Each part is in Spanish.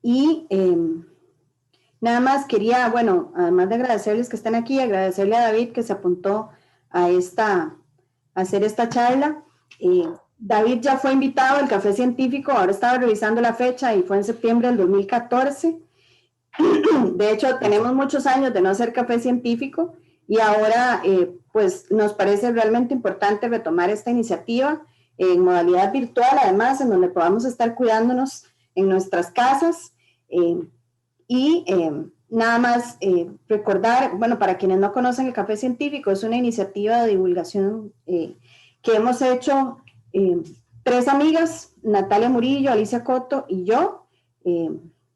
Y nada más quería, bueno, además de agradecerles que estén aquí, agradecerle a David que se apuntó a hacer esta charla. David ya fue invitado al Café Científico, ahora estaba revisando la fecha y fue en septiembre del 2014. De hecho, tenemos muchos años de no hacer Café Científico y ahora pues nos parece realmente importante retomar esta iniciativa en modalidad virtual, además, en donde podamos estar cuidándonos en nuestras casas. Y nada más recordar, bueno, para quienes no conocen el Café Científico, es una iniciativa de divulgación que hemos hecho 3 amigas, Natalia Murillo, Alicia Coto y yo.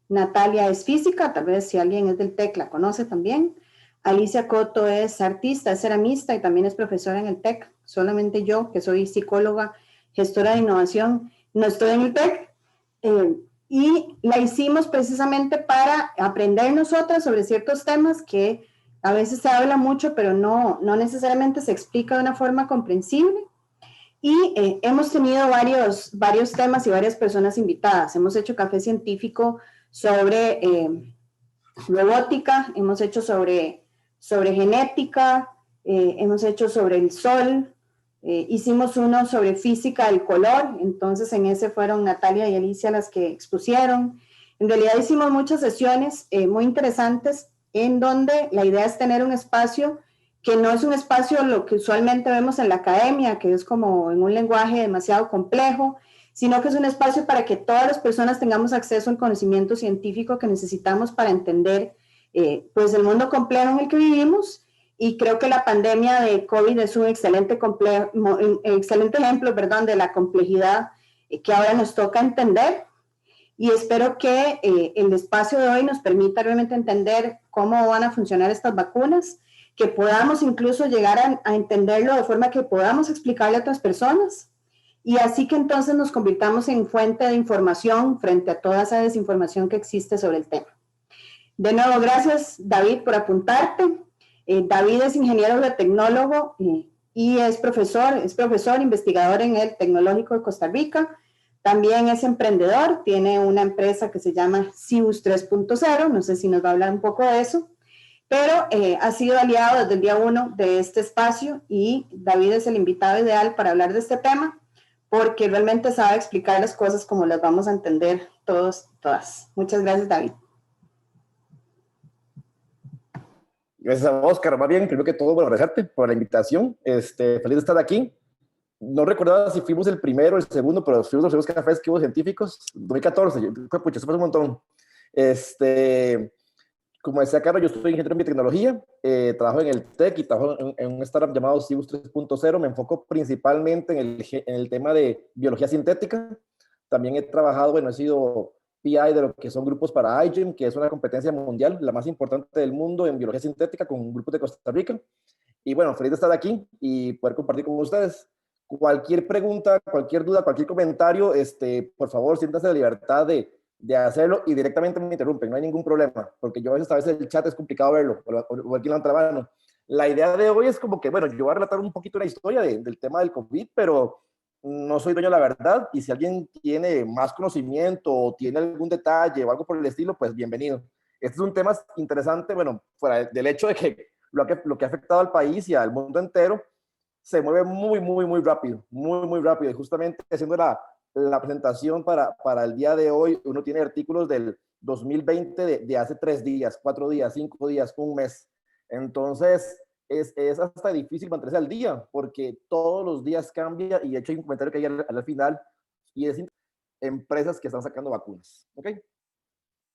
Natalia es física, tal vez si alguien es del TEC la conoce también. Alicia Coto es artista, es ceramista y también es profesora en el TEC. Solamente yo, que soy psicóloga, gestora de innovación, no estoy en el TEC. Y la hicimos precisamente para aprender nosotras sobre ciertos temas que a veces se habla mucho, pero no necesariamente se explica de una forma comprensible. Y hemos tenido varios temas y varias personas invitadas. Hemos hecho café científico sobre robótica, hemos hecho sobre genética, hemos hecho sobre el sol, hicimos uno sobre física del color, entonces en ese fueron Natalia y Alicia las que expusieron. En realidad hicimos muchas sesiones muy interesantes en donde la idea es tener un espacio que no es un espacio lo que usualmente vemos en la academia, que es como en un lenguaje demasiado complejo, sino que es un espacio para que todas las personas tengamos acceso al conocimiento científico que necesitamos para entender pues el mundo complejo en el que vivimos. Y creo que la pandemia de COVID es un excelente ejemplo, perdón, de la complejidad que ahora nos toca entender. Y espero que el espacio de hoy nos permita realmente entender cómo van a funcionar estas vacunas, que podamos incluso llegar a entenderlo de forma que podamos explicarle a otras personas y así que entonces nos convirtamos en fuente de información frente a toda esa desinformación que existe sobre el tema. De nuevo, gracias David por apuntarte. David es ingeniero biotecnólogo y es profesor, investigador en el Tecnológico de Costa Rica. También es emprendedor, tiene una empresa que se llama CIUS 3.0, no sé si nos va a hablar un poco de eso, pero ha sido aliado desde el día 1 de este espacio y David es el invitado ideal para hablar de este tema porque realmente sabe explicar las cosas como las vamos a entender todos y todas. Muchas gracias, David. Gracias a Oscar. Más bien, primero que todo, bueno, agradecerte por la invitación. Feliz de estar aquí. No recordaba si fuimos el primero o el segundo, pero fuimos los primeros cafés que hubo científicos. 2014, pucha, eso fue un montón. Como decía Carlos, yo estoy ingeniero en biotecnología, trabajo en el TEC y trabajo en un startup llamado CIUS 3.0. Me enfoco principalmente en el tema de biología sintética. También he trabajado, bueno, he sido PI de lo que son grupos para iGEM, que es una competencia mundial, la más importante del mundo en biología sintética, con grupos de Costa Rica. Y bueno, feliz de estar aquí y poder compartir con ustedes. Cualquier pregunta, cualquier duda, cualquier comentario, por favor, siéntanse la libertad de hacerlo y directamente me interrumpen, no hay ningún problema, porque yo a veces el chat es complicado verlo, o aquí en la otra mano. La idea de hoy es como que, bueno, yo voy a relatar un poquito la historia del tema del COVID, pero no soy dueño de la verdad, y si alguien tiene más conocimiento o tiene algún detalle o algo por el estilo, pues bienvenido. Este es un tema interesante, bueno, fuera del hecho de que lo que ha afectado al país y al mundo entero se mueve muy rápido, muy rápido, y justamente haciendo la presentación para el día de hoy, uno tiene artículos del 2020 de hace 3 días, 4 días, 5 días, un mes. Entonces, es hasta difícil mantenerse al día, porque todos los días cambia, y de hecho hay un comentario que hay al final, y es empresas que están sacando vacunas. ¿Ok?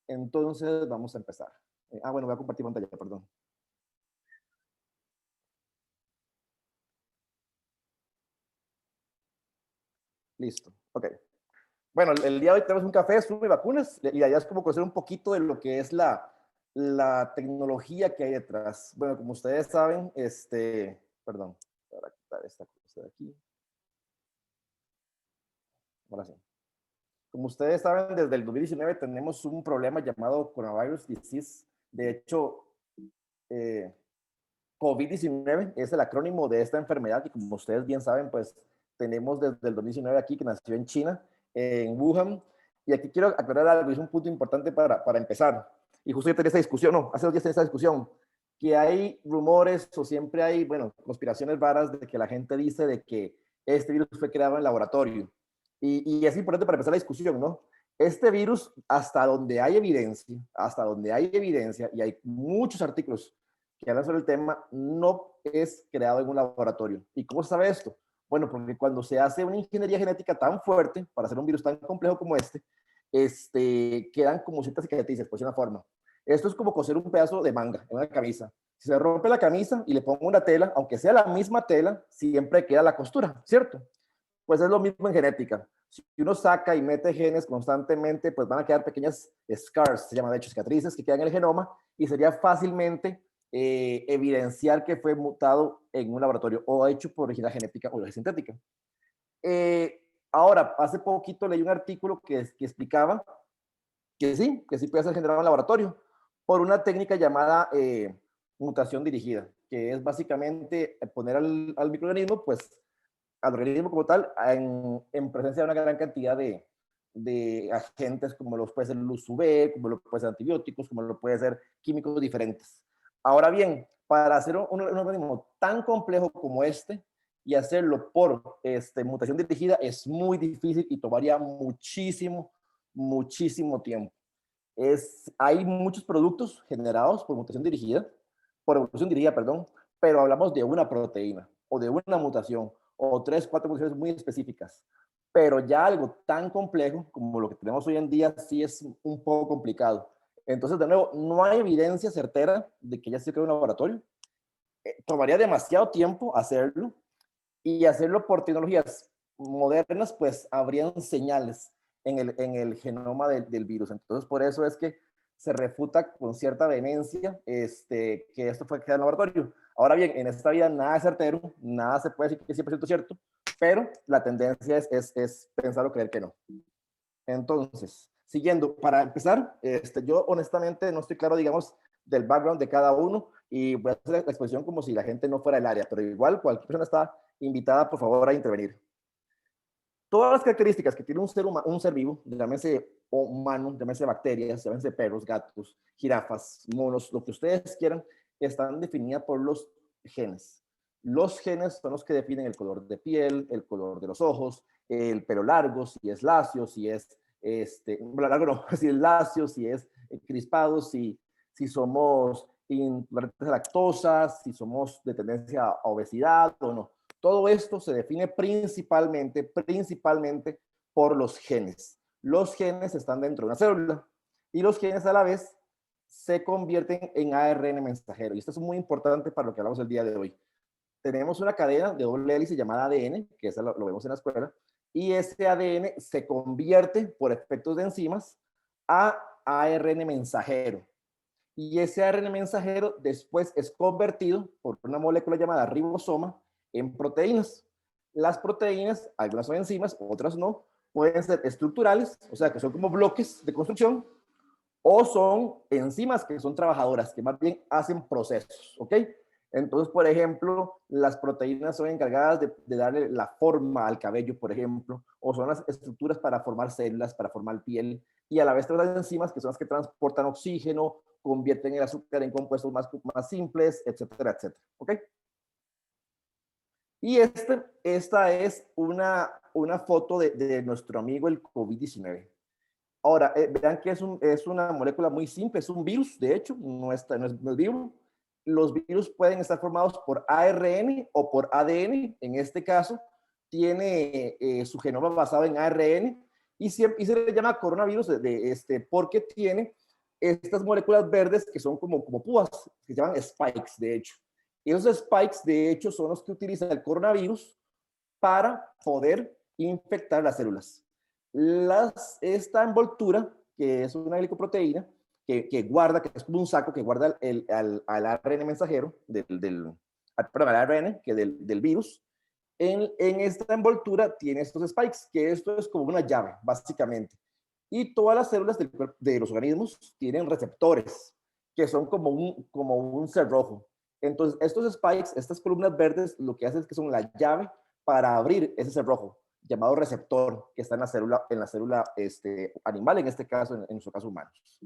Entonces, vamos a empezar. Bueno, voy a compartir pantalla, perdón. Listo, ok. Bueno, el día de hoy tenemos un café, Zoom y vacunas, y allá es como conocer un poquito de lo que es la tecnología que hay detrás. Bueno, como ustedes saben, perdón, para quitar esta cosa de aquí. Ahora sí. Como ustedes saben, desde el 2019 tenemos un problema llamado Coronavirus Disease. De hecho, COVID-19 es el acrónimo de esta enfermedad, y como ustedes bien saben, pues tenemos desde el 2019 aquí, que nació en China, en Wuhan, Y aquí quiero aclarar algo, es un punto importante para empezar. Y justo yo tenía esa discusión, no, hace 2 días tenía esa discusión, que hay rumores o siempre hay, bueno, conspiraciones raras de que la gente dice de que este virus fue creado en laboratorio. Y es importante para empezar la discusión, ¿no? Este virus, hasta donde hay evidencia, y hay muchos artículos que hablan sobre el tema, no es creado en un laboratorio. ¿Y cómo se sabe esto? Bueno, porque cuando se hace una ingeniería genética tan fuerte para hacer un virus tan complejo como quedan como ciertas cicatrices, por una forma. Esto es como coser un pedazo de manga en una camisa. Si se rompe la camisa y le pongo una tela, aunque sea la misma tela, siempre queda la costura, ¿cierto? Pues es lo mismo en genética. Si uno saca y mete genes constantemente, pues van a quedar pequeñas scars, se llama de hecho cicatrices, que quedan en el genoma y sería fácilmente evidenciar que fue mutado en un laboratorio o hecho por original genética o biología sintética. Ahora, hace poquito leí un artículo que explicaba que sí puede ser generado en laboratorio por una técnica llamada mutación dirigida, que es básicamente poner al microorganismo, pues al organismo como tal, en presencia de una gran cantidad de agentes como lo puede ser luz UV, como lo puede ser antibióticos, como lo puede ser químicos diferentes. Ahora bien, para hacer un organismo tan complejo como y hacerlo por mutación dirigida es muy difícil y tomaría muchísimo tiempo. Hay muchos productos generados por evolución dirigida, perdón, pero hablamos de una proteína o de una mutación o 3, 4 mutaciones muy específicas. Pero ya algo tan complejo como lo que tenemos hoy en día sí es un poco complicado. Entonces, de nuevo, no hay evidencia certera de que ya se creó un laboratorio. Tomaría demasiado tiempo hacerlo y hacerlo por tecnologías modernas, pues habrían señales en el genoma del virus. Entonces, por eso es que se refuta con cierta vehemencia que esto fue creado en laboratorio. Ahora bien, en esta vida nada es certero, nada se puede decir que es 100% cierto, pero la tendencia es pensar o creer que no. Entonces, siguiendo, para empezar, yo honestamente no estoy claro, digamos, del background de cada uno y voy a hacer la exposición como si la gente no fuera del área, pero igual cualquier persona está invitada, por favor, a intervenir. Todas las características que tiene un ser vivo, llámese humano, llámese bacterias, llámese perros, gatos, jirafas, monos, lo que ustedes quieran, están definidas por los genes. Los genes son los que definen el color de piel, el color de los ojos, el pelo largo, si es lacio, si es largo no, si es lacio, si es crispado, si somos intolerantes a lactosa, si somos de tendencia a obesidad o no. Todo esto se define principalmente por los genes. Los genes están dentro de una célula y los genes a la vez se convierten en ARN mensajero. Y esto es muy importante para lo que hablamos el día de hoy. Tenemos una cadena de doble hélice llamada ADN, que eso lo vemos en la escuela, y ese ADN se convierte por efectos de enzimas a ARN mensajero. Y ese ARN mensajero después es convertido por una molécula llamada ribosoma en proteínas. Las proteínas, algunas son enzimas, otras no, pueden ser estructurales, o sea, que son como bloques de construcción, o son enzimas que son trabajadoras, que más bien hacen procesos, ¿ok? Entonces, por ejemplo, las proteínas son encargadas de darle la forma al cabello, por ejemplo, o son las estructuras para formar células, para formar piel, y a la vez tenemos las enzimas que son las que transportan oxígeno, convierten el azúcar en compuestos más simples, etcétera, etcétera, ¿ok? Y esta es una foto de nuestro amigo el COVID-19. Ahora, vean que es una molécula muy simple, es un virus, de hecho, no es vivo. Los virus pueden estar formados por ARN o por ADN. En este caso, tiene su genoma basado en ARN y se le llama coronavirus porque tiene estas moléculas verdes que son como púas, que se llaman spikes, de hecho. Y esos spikes, de hecho, son los que utiliza el coronavirus para poder infectar las células. Esta envoltura, que es una glicoproteína, que es como un saco que guarda al ARN mensajero, perdón, al ARN del virus, en esta envoltura tiene estos spikes, que esto es como una llave, básicamente. Y todas las células de los organismos tienen receptores, que son como un cerrojo. Entonces, estos spikes, estas columnas verdes, lo que hacen es que son la llave para abrir ese cerrojo. llamado receptor que está en la célula animal, en este caso, en nuestro caso humanos.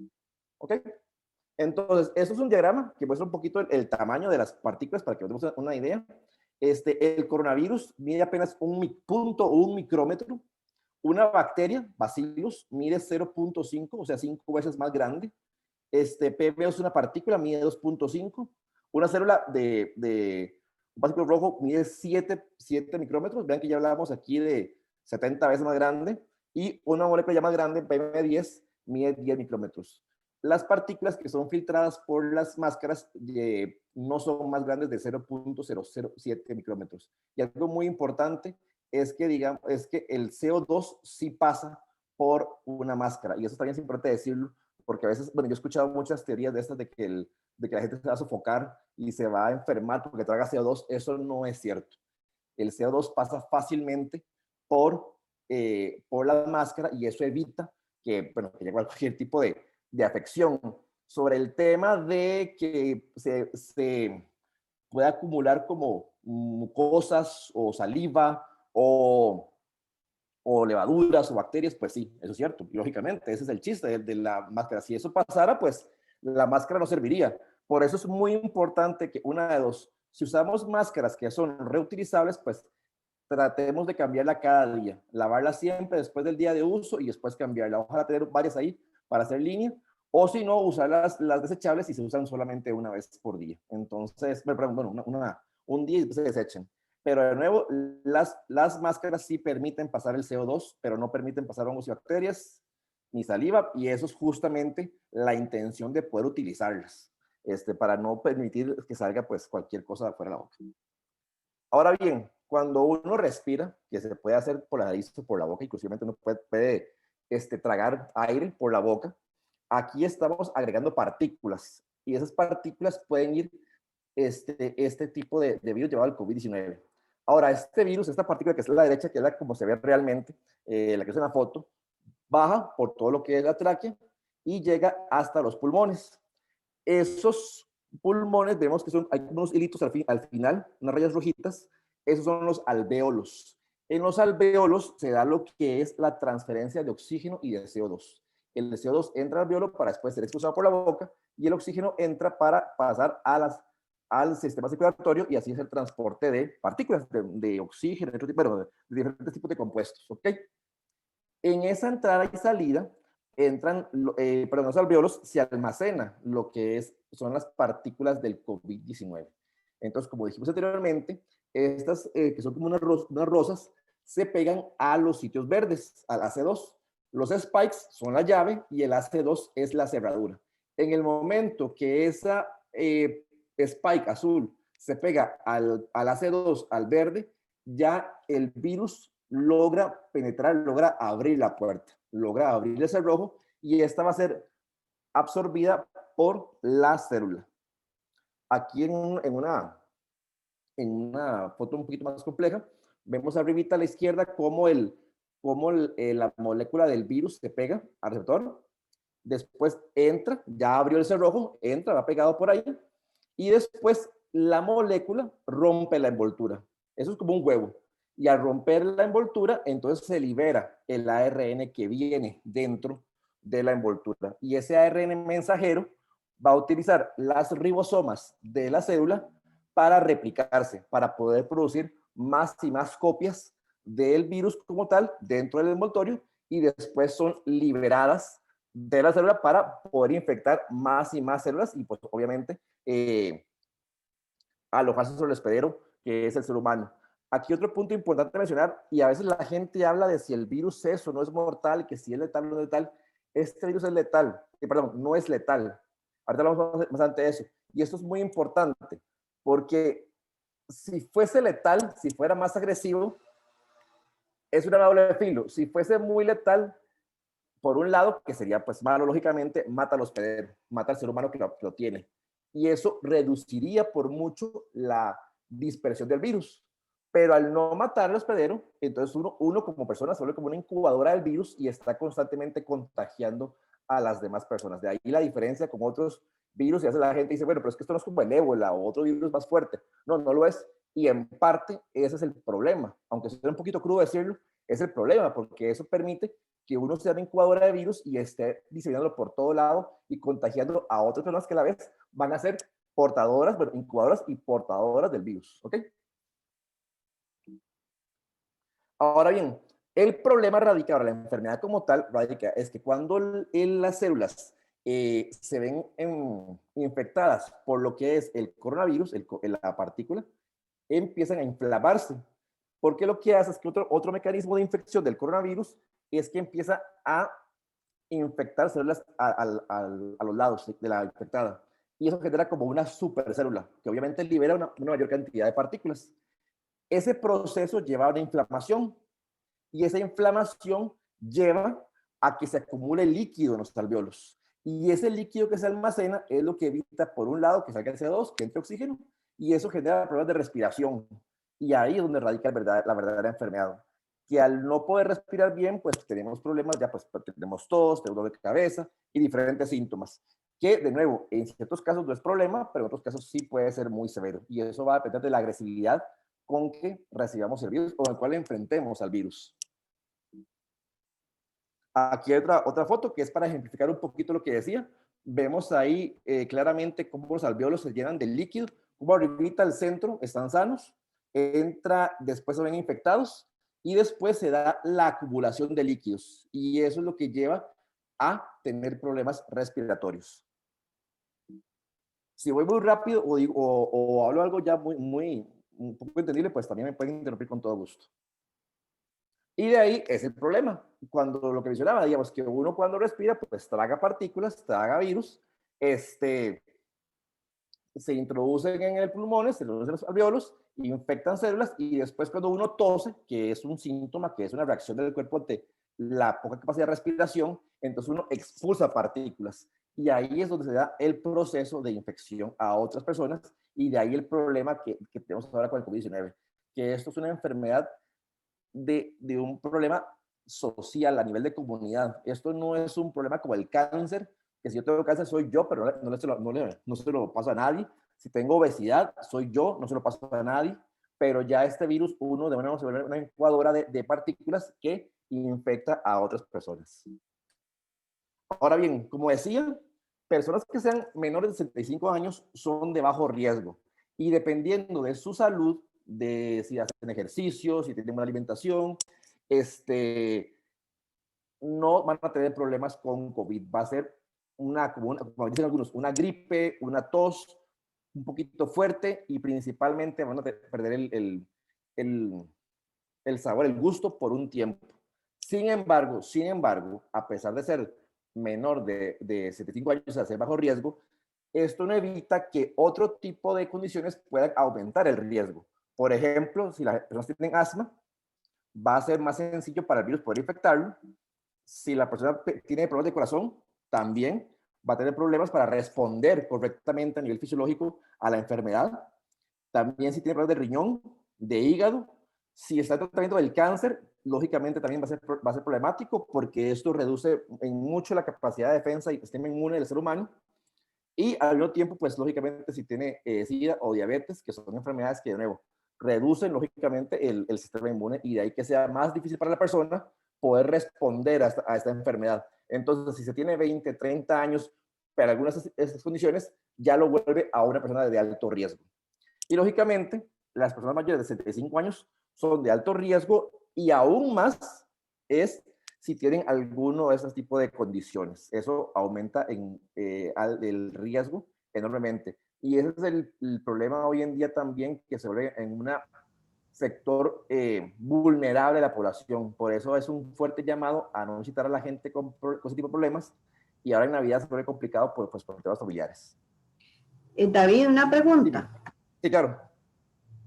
¿Ok? Entonces, esto es un diagrama que muestra un poquito el tamaño de las partículas para que nos demos una idea. El coronavirus mide apenas un micrómetro. Una bacteria, Bacillus, mide 0.5, o sea, 5 veces más grande. PBO es una partícula, mide 2.5. Una célula de un partículo rojo mide 7 micrómetros. Vean que ya hablábamos aquí de 70 veces más grande. Y una molécula ya más grande, PM10, mide 10 micrómetros. Las partículas que son filtradas por las máscaras no son más grandes de 0.007 micrómetros. Y algo muy importante es que el CO2 sí pasa por una máscara. Y eso también es importante decirlo, porque a veces, bueno, yo he escuchado muchas teorías de estas de que la gente se va a sofocar y se va a enfermar porque traga CO2. Eso no es cierto. El CO2 pasa fácilmente por la máscara y eso evita que llegue cualquier tipo de afección. Sobre el tema de que se puede acumular como mucosas o saliva o levaduras o bacterias, pues sí, eso es cierto, lógicamente, ese es el chiste de la máscara. Si eso pasara, pues la máscara no serviría. Por eso es muy importante que una de dos, si usamos máscaras que son reutilizables, pues tratemos de cambiarla cada día, lavarla siempre después del día de uso y después cambiarla. Ojalá tener varias ahí para hacer línea, o si no, usar las desechables y se usan solamente una vez por día. Entonces, bueno, un día y después se desechen. Pero de nuevo, las máscaras sí permiten pasar el CO2, pero no permiten pasar hongos y bacterias ni saliva, y eso es justamente la intención de poder utilizarlas, para no permitir que salga pues cualquier cosa de afuera de la boca. Ahora bien, cuando uno respira, que se puede hacer por la nariz o por la boca, inclusive uno puede tragar aire por la boca, aquí estamos agregando partículas, y esas partículas pueden ir este tipo de virus llamado el COVID-19. Ahora, este virus, esta partícula que es la derecha, que es la como se ve realmente, la que es en la foto, baja por todo lo que es la tráquea y llega hasta los pulmones. Esos pulmones, vemos que hay unos hilitos al final, unas rayas rojitas, esos son los alvéolos. En los alvéolos se da lo que es la transferencia de oxígeno y de CO2. El CO2 entra al alvéolo para después ser expulsado por la boca y el oxígeno entra para pasar al sistema circulatorio y así es el transporte de partículas de oxígeno, de diferentes tipos de compuestos. ¿Ok? En esa entrada y salida los alvéolos se almacena lo que son las partículas del COVID-19. Entonces, como dijimos anteriormente, estas que son como unas rosas, se pegan a los sitios verdes, al AC2. Los spikes son la llave y el AC2 es la cerradura. En el momento que esa spike azul se pega al AC2, al verde, ya el virus logra penetrar, logra abrir la puerta, logra abrir ese rojo y esta va a ser absorbida por la célula. Aquí en una foto un poquito más compleja, vemos arribita a la izquierda cómo la molécula del virus se pega al receptor, después entra, ya abrió el cerrojo, entra, va pegado por ahí, y después la molécula rompe la envoltura. Eso es como un huevo. Y al romper la envoltura, entonces se libera el ARN que viene dentro de la envoltura. Y ese ARN mensajero va a utilizar las ribosomas de la célula para replicarse, para poder producir más y más copias del virus como tal dentro del envoltorio y después son liberadas de la célula para poder infectar más y más células y pues obviamente alojarse sobre el hospedero que es el ser humano. Aquí otro punto importante mencionar, y a veces la gente habla de si el virus es o no es mortal, que si es letal o no es letal. Este virus es letal, perdón, no es letal. Ahorita hablamos más antes de eso. Y esto es muy importante, porque si fuese letal, si fuera más agresivo, es una doble de filo. Si fuese muy letal, por un lado, que sería pues malo, lógicamente, mata al hospedero, mata al ser humano que lo tiene. Y eso reduciría por mucho la dispersión del virus. Pero al no matar al hospedero, entonces uno como persona se vuelve como una incubadora del virus y está constantemente contagiando a las demás personas. De ahí la diferencia con otros virus, y a veces la gente dice, bueno, pero es que esto no es como el ébola o otro virus más fuerte. No, no lo es. Y en parte ese es el problema. Aunque sea un poquito crudo decirlo, es el problema, porque eso permite que uno sea una incubadora de virus y esté diseñándolo por todo lado y contagiando a otras personas que a la vez van a ser portadoras, bueno, incubadoras y portadoras del virus, ¿ok? Ahora bien, el problema radica, ahora la enfermedad como tal, radica, es que cuando las células se ven infectadas por lo que es el coronavirus, la partícula, empiezan a inflamarse, porque lo que hace es que otro mecanismo de infección del coronavirus es que empieza a infectar células a los lados de la infectada. Y eso genera como una supercélula, que obviamente libera una mayor cantidad de partículas. Ese proceso lleva a una inflamación, y esa inflamación lleva a que se acumule líquido en los alvéolos. Y ese líquido que se almacena es lo que evita, por un lado, que salga el CO2, que entre oxígeno, y eso genera problemas de respiración. Y ahí es donde radica la verdadera enfermedad. Que al no poder respirar bien, pues tenemos problemas, ya pues tenemos tos, tenemos dolor de cabeza y diferentes síntomas. Que, de nuevo, en ciertos casos no es problema, pero en otros casos sí puede ser muy severo. Y eso va a depender de la agresividad con que recibamos el virus o en el cual enfrentemos al virus. Aquí hay otra foto que es para ejemplificar un poquito lo que decía. Vemos ahí claramente cómo los alvéolos se llenan de líquido, como arribita al centro están sanos, después se ven infectados y después se da la acumulación de líquidos. Y eso es lo que lleva a tener problemas respiratorios. Si voy muy rápido o hablo algo ya un poco entendible, pues también me pueden interrumpir con todo gusto. Y de ahí es el problema. Cuando lo que mencionaba, digamos que uno cuando respira, pues traga partículas, traga virus, se introducen en el pulmón, se introducen en los alvéolos, infectan células y después cuando uno tose, que es un síntoma, que es una reacción del cuerpo ante la poca capacidad de respiración, entonces uno expulsa partículas. Y ahí es donde se da el proceso de infección a otras personas y de ahí el problema que tenemos ahora con el COVID-19, que esto es una enfermedad de un problema social a nivel de comunidad. Esto no es un problema como el cáncer, que si yo tengo cáncer soy yo, pero no se lo paso a nadie. Si tengo obesidad, soy yo, no se lo paso a nadie. Pero ya este virus, uno de manera se vuelve una incubadora de partículas que infecta a otras personas. Ahora bien, como decía, personas que sean menores de 65 años son de bajo riesgo. Y dependiendo de su salud, de si hacen ejercicio, si tienen buena alimentación, no van a tener problemas con COVID. Va a ser como dicen algunos, una gripe, una tos un poquito fuerte y principalmente van a perder el sabor, el gusto por un tiempo. Sin embargo, a pesar de ser menor de 75 años, o sea, ser bajo riesgo, esto no evita que otro tipo de condiciones puedan aumentar el riesgo. Por ejemplo, si las personas tienen asma, va a ser más sencillo para el virus poder infectarlo. Si la persona tiene problemas de corazón, también va a tener problemas para responder correctamente a nivel fisiológico a la enfermedad. También si tiene problemas de riñón, de hígado, si está en tratamiento del cáncer, lógicamente también va a ser problemático porque esto reduce en mucho la capacidad de defensa y sistema inmune del ser humano. Y al mismo tiempo, pues lógicamente si tiene SIDA o diabetes, que son enfermedades que de nuevo reducen lógicamente el sistema inmune y de ahí que sea más difícil para la persona poder responder a esta enfermedad. Entonces, si se tiene 20, 30 años, para algunas de estas condiciones, ya lo vuelve a una persona de alto riesgo. Y lógicamente, las personas mayores de 65 años son de alto riesgo y aún más es si tienen alguno de esos tipos de condiciones. Eso aumenta el riesgo enormemente. Y ese es el problema hoy en día también, que se vuelve en un sector vulnerable de la población. Por eso es un fuerte llamado a no visitar a la gente con ese tipo de problemas. Y ahora en Navidad se vuelve complicado por temas familiares. David, una pregunta. Sí, claro.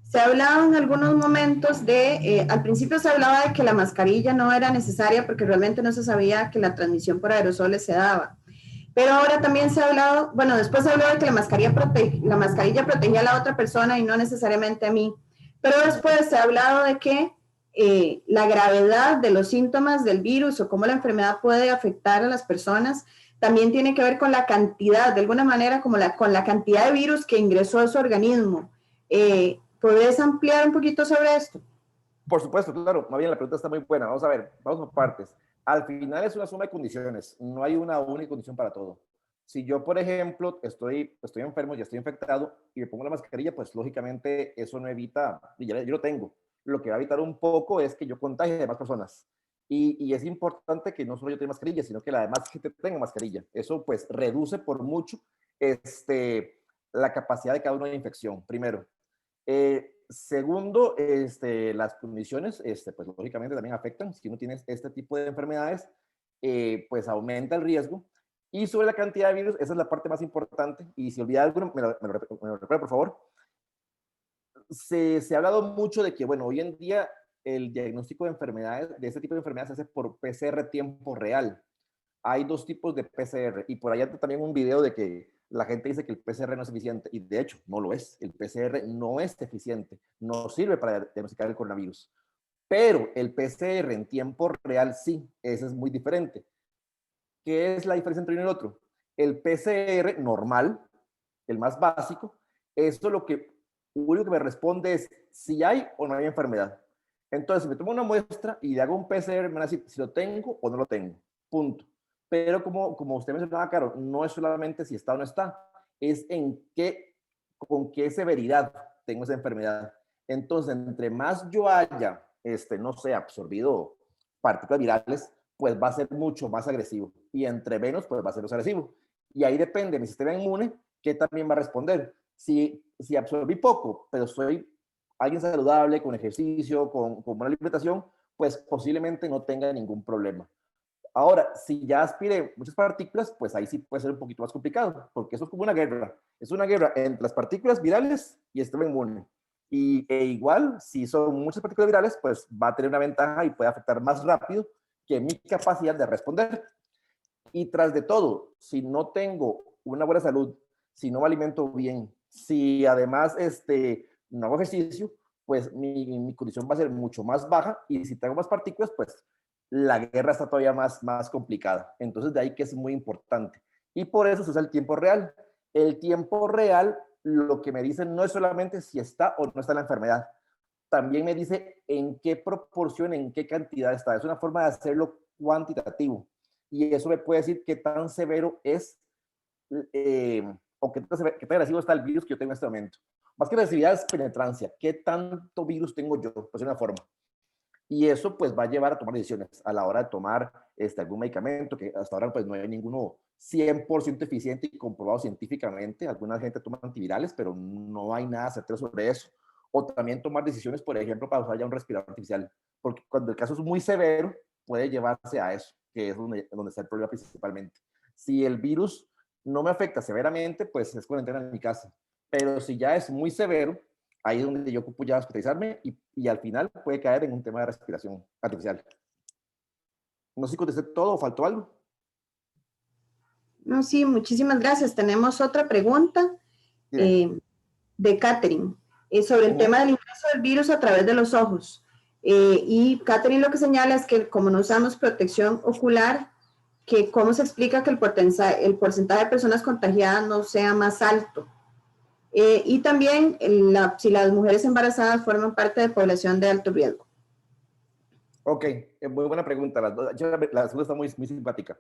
Se ha hablado en algunos momentos al principio se hablaba de que la mascarilla no era necesaria porque realmente no se sabía que la transmisión por aerosoles se daba. Pero ahora también se ha hablado, bueno, después se habló de que la mascarilla protegía a la otra persona y no necesariamente a mí. Pero después se ha hablado de que la gravedad de los síntomas del virus o cómo la enfermedad puede afectar a las personas también tiene que ver con la cantidad, de alguna manera, con la cantidad de virus que ingresó a su organismo. ¿Podés ampliar un poquito sobre esto? Por supuesto, claro, más bien la pregunta está muy buena. Vamos a ver, vamos por partes. Al final es una suma de condiciones, no hay una única condición para todo. Si yo, por ejemplo, estoy enfermo, ya estoy infectado y me pongo la mascarilla, pues lógicamente eso no evita, y ya yo lo tengo. Lo que va a evitar un poco es que yo contagie a demás personas. Y es importante que no solo yo tenga mascarilla, sino que la demás gente tenga mascarilla. Eso pues reduce por mucho la capacidad de cada uno de infección, primero. Segundo, las condiciones, pues lógicamente también afectan. Si uno tiene este tipo de enfermedades, pues aumenta el riesgo. Y sobre la cantidad de virus, esa es la parte más importante. Y si olvida algo, me lo recuerda, por favor. Se ha hablado mucho de que, bueno, hoy en día el diagnóstico de enfermedades, de este tipo de enfermedades, se hace por PCR tiempo real. Hay dos tipos de PCR y por allá también un video de que la gente dice que el PCR no es eficiente y de hecho no lo es. El PCR no es eficiente, no sirve para diagnosticar el coronavirus. Pero el PCR en tiempo real sí, ese es muy diferente. ¿Qué es la diferencia entre uno y el otro? El PCR normal, el más básico, eso lo único que me responde es si hay o no hay enfermedad. Entonces, si me tomo una muestra y le hago un PCR, me van a decir si lo tengo o no lo tengo. Punto. Pero como usted mencionaba, Caro, no es solamente si está o no está, es con qué severidad tengo esa enfermedad. Entonces, entre más yo haya, no sé, absorbido partículas virales, pues va a ser mucho más agresivo. Y entre menos, pues va a ser más agresivo. Y ahí depende de mi sistema inmune, que también va a responder. Si absorbí poco, pero soy alguien saludable, con ejercicio, con buena alimentación, pues posiblemente no tenga ningún problema. Ahora, si ya aspiré muchas partículas, pues ahí sí puede ser un poquito más complicado, porque eso es como una guerra. Es una guerra entre las partículas virales y el sistema inmune. Igual, si son muchas partículas virales, pues va a tener una ventaja y puede afectar más rápido que mi capacidad de responder. Y tras de todo, si no tengo una buena salud, si no me alimento bien, si además no hago ejercicio, pues mi condición va a ser mucho más baja y si tengo más partículas, pues la guerra está todavía más complicada. Entonces de ahí que es muy importante. Y por eso se usa el tiempo real. El tiempo real lo que me dice no es solamente si está o no está la enfermedad, también me dice en qué proporción, en qué cantidad está. Es una forma de hacerlo cuantitativo. Y eso me puede decir qué tan severo es o qué tan agresivo está el virus que yo tengo en este momento. Más que agresividad es penetrancia. ¿Qué tanto virus tengo yo? Pues de una forma. Y eso pues va a llevar a tomar decisiones a la hora de tomar algún medicamento, que hasta ahora pues no hay ninguno 100% eficiente y comprobado científicamente. Alguna gente toma antivirales, pero no hay nada certero sobre eso. O también tomar decisiones, por ejemplo, para usar ya un respirador artificial, porque cuando el caso es muy severo, puede llevarse a eso, que es donde está el problema principalmente. Si el virus no me afecta severamente, pues es cuarentena en mi casa. Pero si ya es muy severo, ahí es donde yo ocupo ya hospitalizarme y al final puede caer en un tema de respiración artificial. No sé si contesté todo o faltó algo. No, sí, muchísimas gracias. Tenemos otra pregunta de Catherine sobre el tema del ingreso del virus a través de los ojos. Y Catherine lo que señala es que como no usamos protección ocular, que cómo se explica que el porcentaje de personas contagiadas no sea más alto. Y también si las mujeres embarazadas forman parte de población de alto riesgo. Ok, muy buena pregunta. La segunda está muy simpática.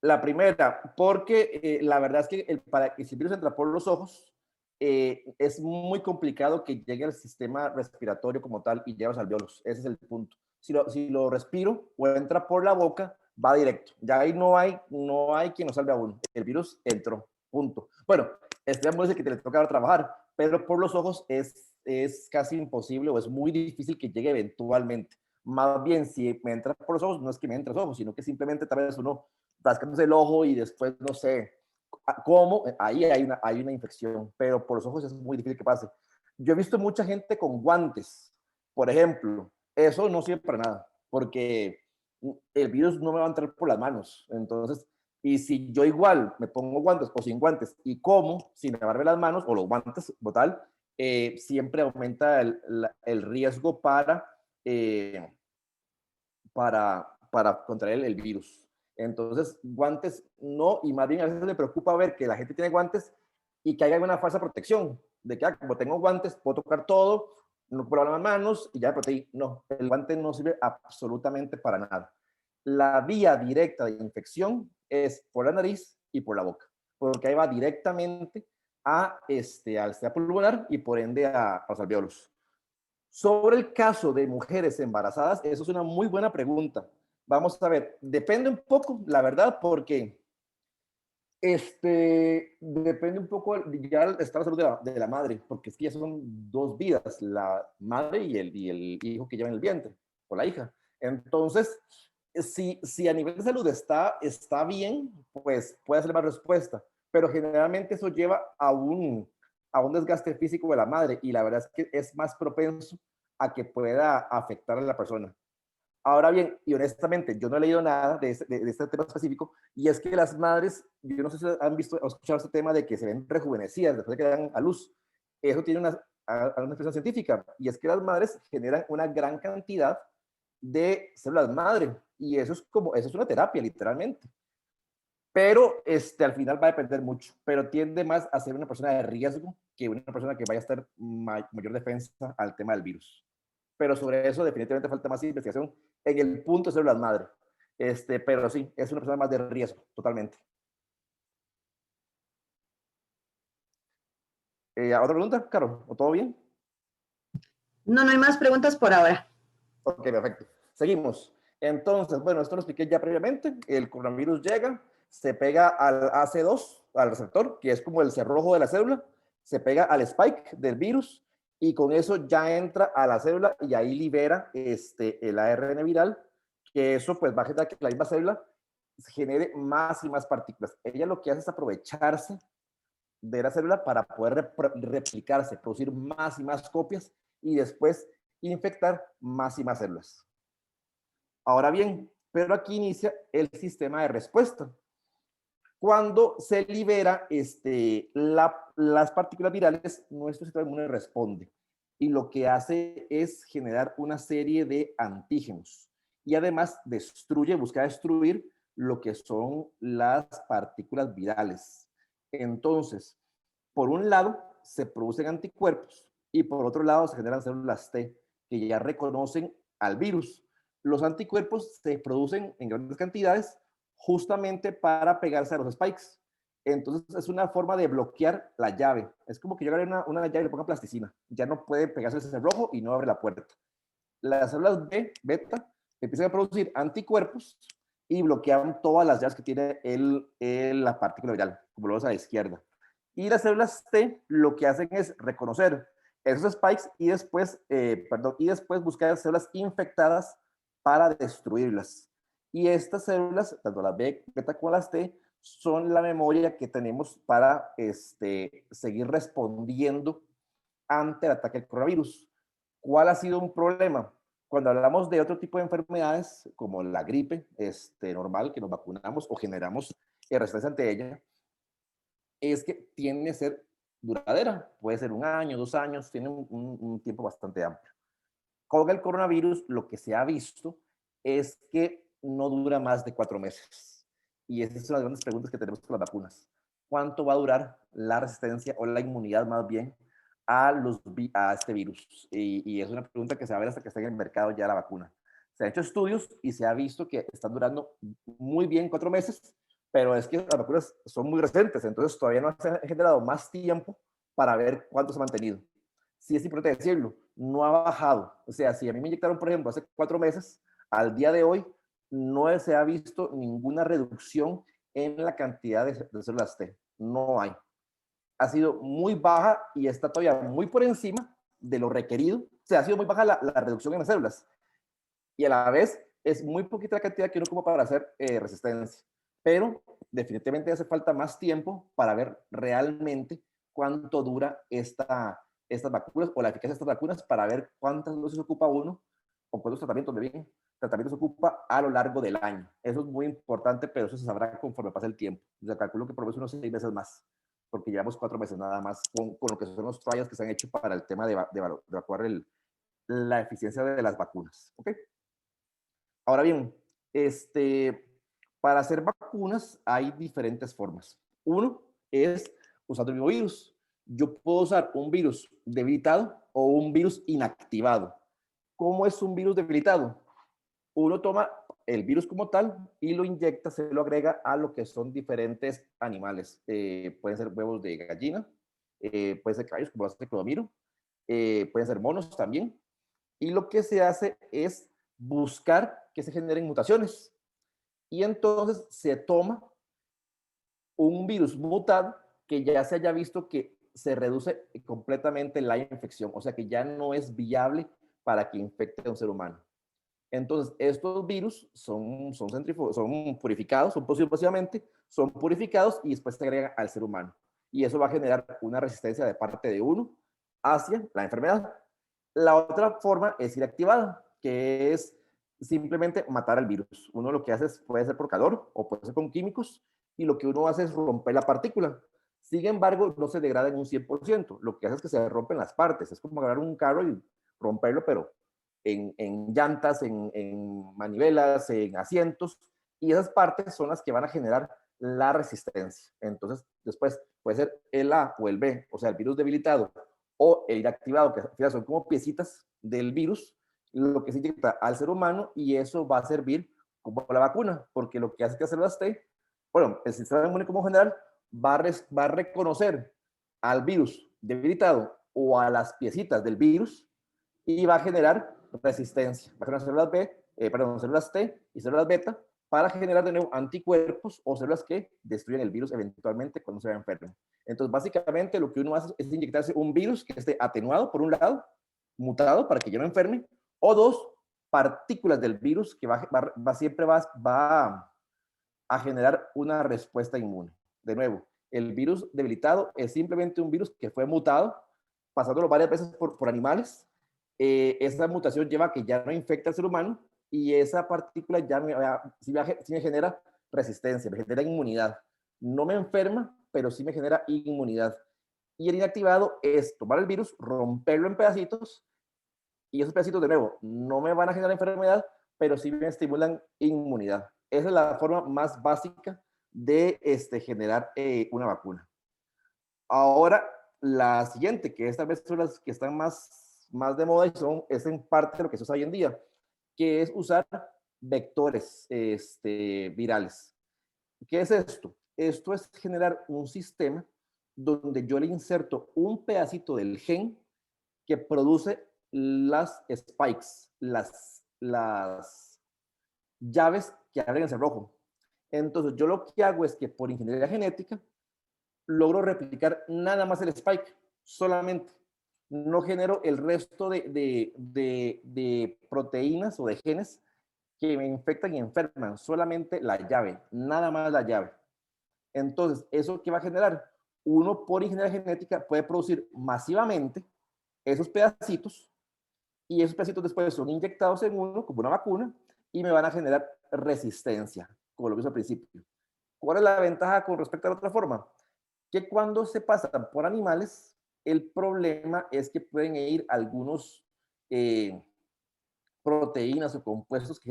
La primera, porque la verdad es que para que si el virus entra por los ojos, es muy complicado que llegue al sistema respiratorio como tal y llegue a los alveolos. Ese es el punto. Si lo respiro o entra por la boca, va directo. Ya ahí no hay quien nos salve a uno. El virus entró, punto. Bueno, esperamos que te le toca trabajar, pero por los ojos es casi imposible o es muy difícil que llegue eventualmente. Más bien, si me entra por los ojos, no es que me entre los ojos, sino que simplemente tal vez uno rascándose el ojo y después, no sé, ¿cómo? Ahí hay una infección, pero por los ojos es muy difícil que pase. Yo he visto mucha gente con guantes, por ejemplo. Eso no sirve para nada, porque el virus no me va a entrar por las manos. Entonces, y si yo igual me pongo guantes o sin guantes y como sin lavarme las manos o los guantes o tal, siempre aumenta el riesgo para contraer el virus. Entonces, guantes no, y más bien a veces me preocupa ver que la gente tiene guantes y que haya una falsa protección, de que como tengo guantes puedo tocar todo no puedo lavar las manos y ya me protegí. No, el guante no sirve absolutamente para nada. La vía directa de infección es por la nariz y por la boca, porque ahí va directamente al sistema pulmonar y por ende a los alvéolos. Sobre el caso de mujeres embarazadas, eso es una muy buena pregunta. Vamos a ver, depende un poco, la verdad, porque depende un poco ya el estado de salud de la madre, porque es que ya son dos vidas, la madre y el hijo que lleva en el vientre, o la hija. Entonces, si a nivel de salud está bien, pues puede ser más respuesta, pero generalmente eso lleva a un desgaste físico de la madre y la verdad es que es más propenso a que pueda afectar a la persona. Ahora bien, y honestamente, yo no he leído nada de este tema específico, y es que las madres, yo no sé si han visto o escuchado este tema de que se ven rejuvenecidas después de que dan a luz. Eso tiene una expresión científica, y es que las madres generan una gran cantidad de células madre, y eso es una terapia, literalmente. Pero al final va a depender mucho, pero tiende más a ser una persona de riesgo que una persona que vaya a estar mayor defensa al tema del virus. Pero sobre eso definitivamente falta más investigación en el punto de células madre. Pero sí, es una persona más de riesgo, totalmente. ¿Otra pregunta, Caro? ¿O todo bien? No, no hay más preguntas por ahora. Ok, perfecto. Seguimos. Entonces, bueno, esto lo expliqué ya previamente. El coronavirus llega, se pega al AC2, al receptor, que es como el cerrojo de la célula, se pega al spike del virus y con eso ya entra a la célula y ahí libera el ARN viral, que eso pues va a generar que la misma célula genere más y más partículas. Ella lo que hace es aprovecharse de la célula para poder replicarse, producir más y más copias y después infectar más y más células. Ahora bien, pero aquí inicia el sistema de respuesta. Cuando se libera las partículas virales, nuestro sistema inmune responde y lo que hace es generar una serie de antígenos y además busca destruir lo que son las partículas virales. Entonces, por un lado, se producen anticuerpos y por otro lado se generan células T que ya reconocen al virus. Los anticuerpos se producen en grandes cantidades justamente para pegarse a los spikes. Entonces es una forma de bloquear la llave. Es como que yo agarre una llave y le ponga plasticina. Ya no puede pegarse ese cerrojo y no abre la puerta. Las células beta empiezan a producir anticuerpos y bloquean todas las llaves que tiene la partícula viral, como lo ves a la izquierda. Y las células T lo que hacen es reconocer esos spikes y después buscar células infectadas para destruirlas. Y estas células, tanto las beta como las T, son la memoria que tenemos para seguir respondiendo ante el ataque del coronavirus. ¿Cuál ha sido un problema? Cuando hablamos de otro tipo de enfermedades, como la gripe normal, que nos vacunamos o generamos resistencia ante ella, es que tiende a ser duradera. Puede ser 1 año, 2 años, tiene un tiempo bastante amplio. Con el coronavirus, lo que se ha visto es que no dura más de 4 meses. Y esa es una de las grandes preguntas que tenemos con las vacunas. ¿Cuánto va a durar la resistencia o la inmunidad más bien a este virus? Y es una pregunta que se va a ver hasta que esté en el mercado ya la vacuna. Se han hecho estudios y se ha visto que están durando muy bien 4 meses, pero es que las vacunas son muy recientes, entonces todavía no se ha generado más tiempo para ver cuánto se ha mantenido. Sí es importante decirlo, no ha bajado. O sea, si a mí me inyectaron, por ejemplo, hace 4 meses, al día de hoy no se ha visto ninguna reducción en la cantidad de células T. No hay. Ha sido muy baja y está todavía muy por encima de lo requerido. O sea, ha sido muy baja la reducción en las células. Y a la vez es muy poquita la cantidad que uno ocupa para hacer resistencia. Pero definitivamente hace falta más tiempo para ver realmente cuánto dura estas vacunas o la eficacia de estas vacunas para ver cuántas dosis ocupa uno o cuántos tratamientos ocupa a lo largo del año. Eso es muy importante, pero eso se sabrá conforme pase el tiempo. Yo calculo que por lo menos unos 6 meses más, porque llevamos 4 meses nada más con lo que son los trials que se han hecho para el tema de evacuar la eficiencia de las vacunas. ¿Ok? Ahora bien, para hacer vacunas hay diferentes formas. Uno es usando el mismo virus. yo puedo usar un virus debilitado o un virus inactivado. ¿Cómo es un virus debilitado? Uno toma el virus como tal y lo inyecta, se lo agrega a lo que son diferentes animales. Pueden ser huevos de gallina, pueden ser caballos, como lo hace Clodomiro, pueden ser monos también. Y lo que se hace es buscar que se generen mutaciones. Y entonces se toma un virus mutado que ya se haya visto que se reduce completamente la infección, o sea que ya no es viable para que infecte a un ser humano. Entonces, estos virus son purificados, son positivamente, son purificados y después se agregan al ser humano. Y eso va a generar una resistencia de parte de uno hacia la enfermedad. La otra forma es inactivada, que es simplemente matar al virus. Uno lo que hace puede ser por calor o puede ser con químicos, y lo que uno hace es romper la partícula. Sin embargo, no se degrada en un 100%. Lo que hace es que se rompen las partes. Es como agarrar un carro y romperlo, pero en llantas, en manivelas, en asientos, y esas partes son las que van a generar la resistencia. Entonces, después puede ser el A o el B, o sea, el virus debilitado o el inactivado, que al final son como piecitas del virus, lo que se inyecta al ser humano, y eso va a servir como la vacuna, porque lo que hace que las células T, bueno, el sistema inmune como general va a reconocer al virus debilitado o a las piecitas del virus y va a generar resistencia. Va a generar células células T y células beta para generar de nuevo anticuerpos o células que destruyen el virus eventualmente cuando se va enfermo. Entonces, básicamente lo que uno hace es inyectarse un virus que esté atenuado, por un lado, mutado para que ya no enferme, o dos, partículas del virus que siempre va a generar una respuesta inmune. De nuevo, el virus debilitado es simplemente un virus que fue mutado, pasándolo varias veces por animales. Esa mutación lleva a que ya no infecta al ser humano, y esa partícula sí me genera resistencia, me genera inmunidad. No me enferma, pero sí me genera inmunidad. Y el inactivado es tomar el virus, romperlo en pedacitos, y esos pedacitos de nuevo no me van a generar enfermedad, pero sí me estimulan inmunidad. Esa es la forma más básica de generar una vacuna. Ahora, la siguiente, que esta vez son las que están más de moda y es en parte de lo que se usa hoy en día, que es usar vectores virales. ¿Qué es esto? Esto es generar un sistema donde yo le inserto un pedacito del gen que produce las spikes, las llaves que abren el cerrojo. Entonces, yo lo que hago es que por ingeniería genética logro replicar nada más el spike, solamente. No genero el resto de proteínas o de genes que me infectan y enferman, solamente la llave, nada más la llave. Entonces, ¿eso qué va a generar? Uno por ingeniería genética puede producir masivamente esos pedacitos, y esos pedacitos después son inyectados en uno como una vacuna y me van a generar resistencia, como lo vimos al principio. ¿Cuál es la ventaja con respecto a la otra forma? Que cuando se pasan por animales, el problema es que pueden ir algunos proteínas o compuestos que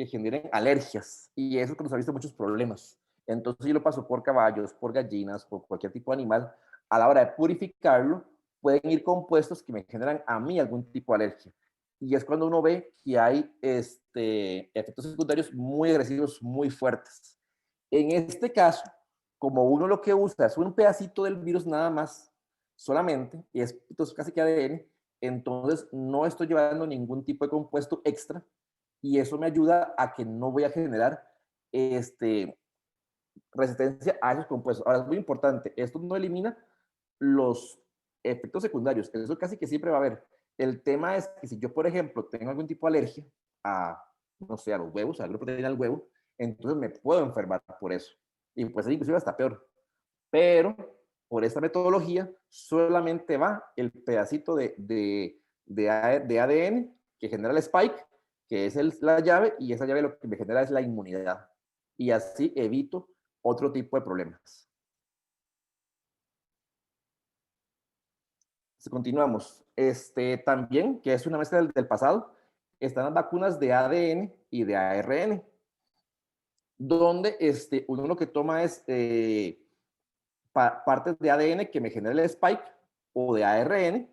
generen alergias, y eso nos ha visto muchos problemas. Entonces, yo lo paso por caballos, por gallinas, por cualquier tipo de animal. A la hora de purificarlo, pueden ir compuestos que me generan a mí algún tipo de alergia. Y es cuando uno ve que hay efectos secundarios muy agresivos, muy fuertes. En este caso, como uno lo que usa es un pedacito del virus nada más, solamente, y es entonces casi que ADN, entonces no estoy llevando ningún tipo de compuesto extra, y eso me ayuda a que no voy a generar resistencia a esos compuestos. Ahora, es muy importante, esto no elimina los efectos secundarios, eso casi que siempre va a haber. El tema es que si yo, por ejemplo, tengo algún tipo de alergia a, no sé, a los huevos, a la proteína del huevo, entonces me puedo enfermar por eso. Y puede ser inclusive hasta peor. Pero por esta metodología solamente va el pedacito de ADN que genera el spike, que es la llave, y esa llave lo que me genera es la inmunidad. Y así evito otro tipo de problemas. Continuamos. También, que es una mezcla del pasado, están las vacunas de ADN y de ARN, donde uno lo que toma es partes de ADN que me genera el spike o de ARN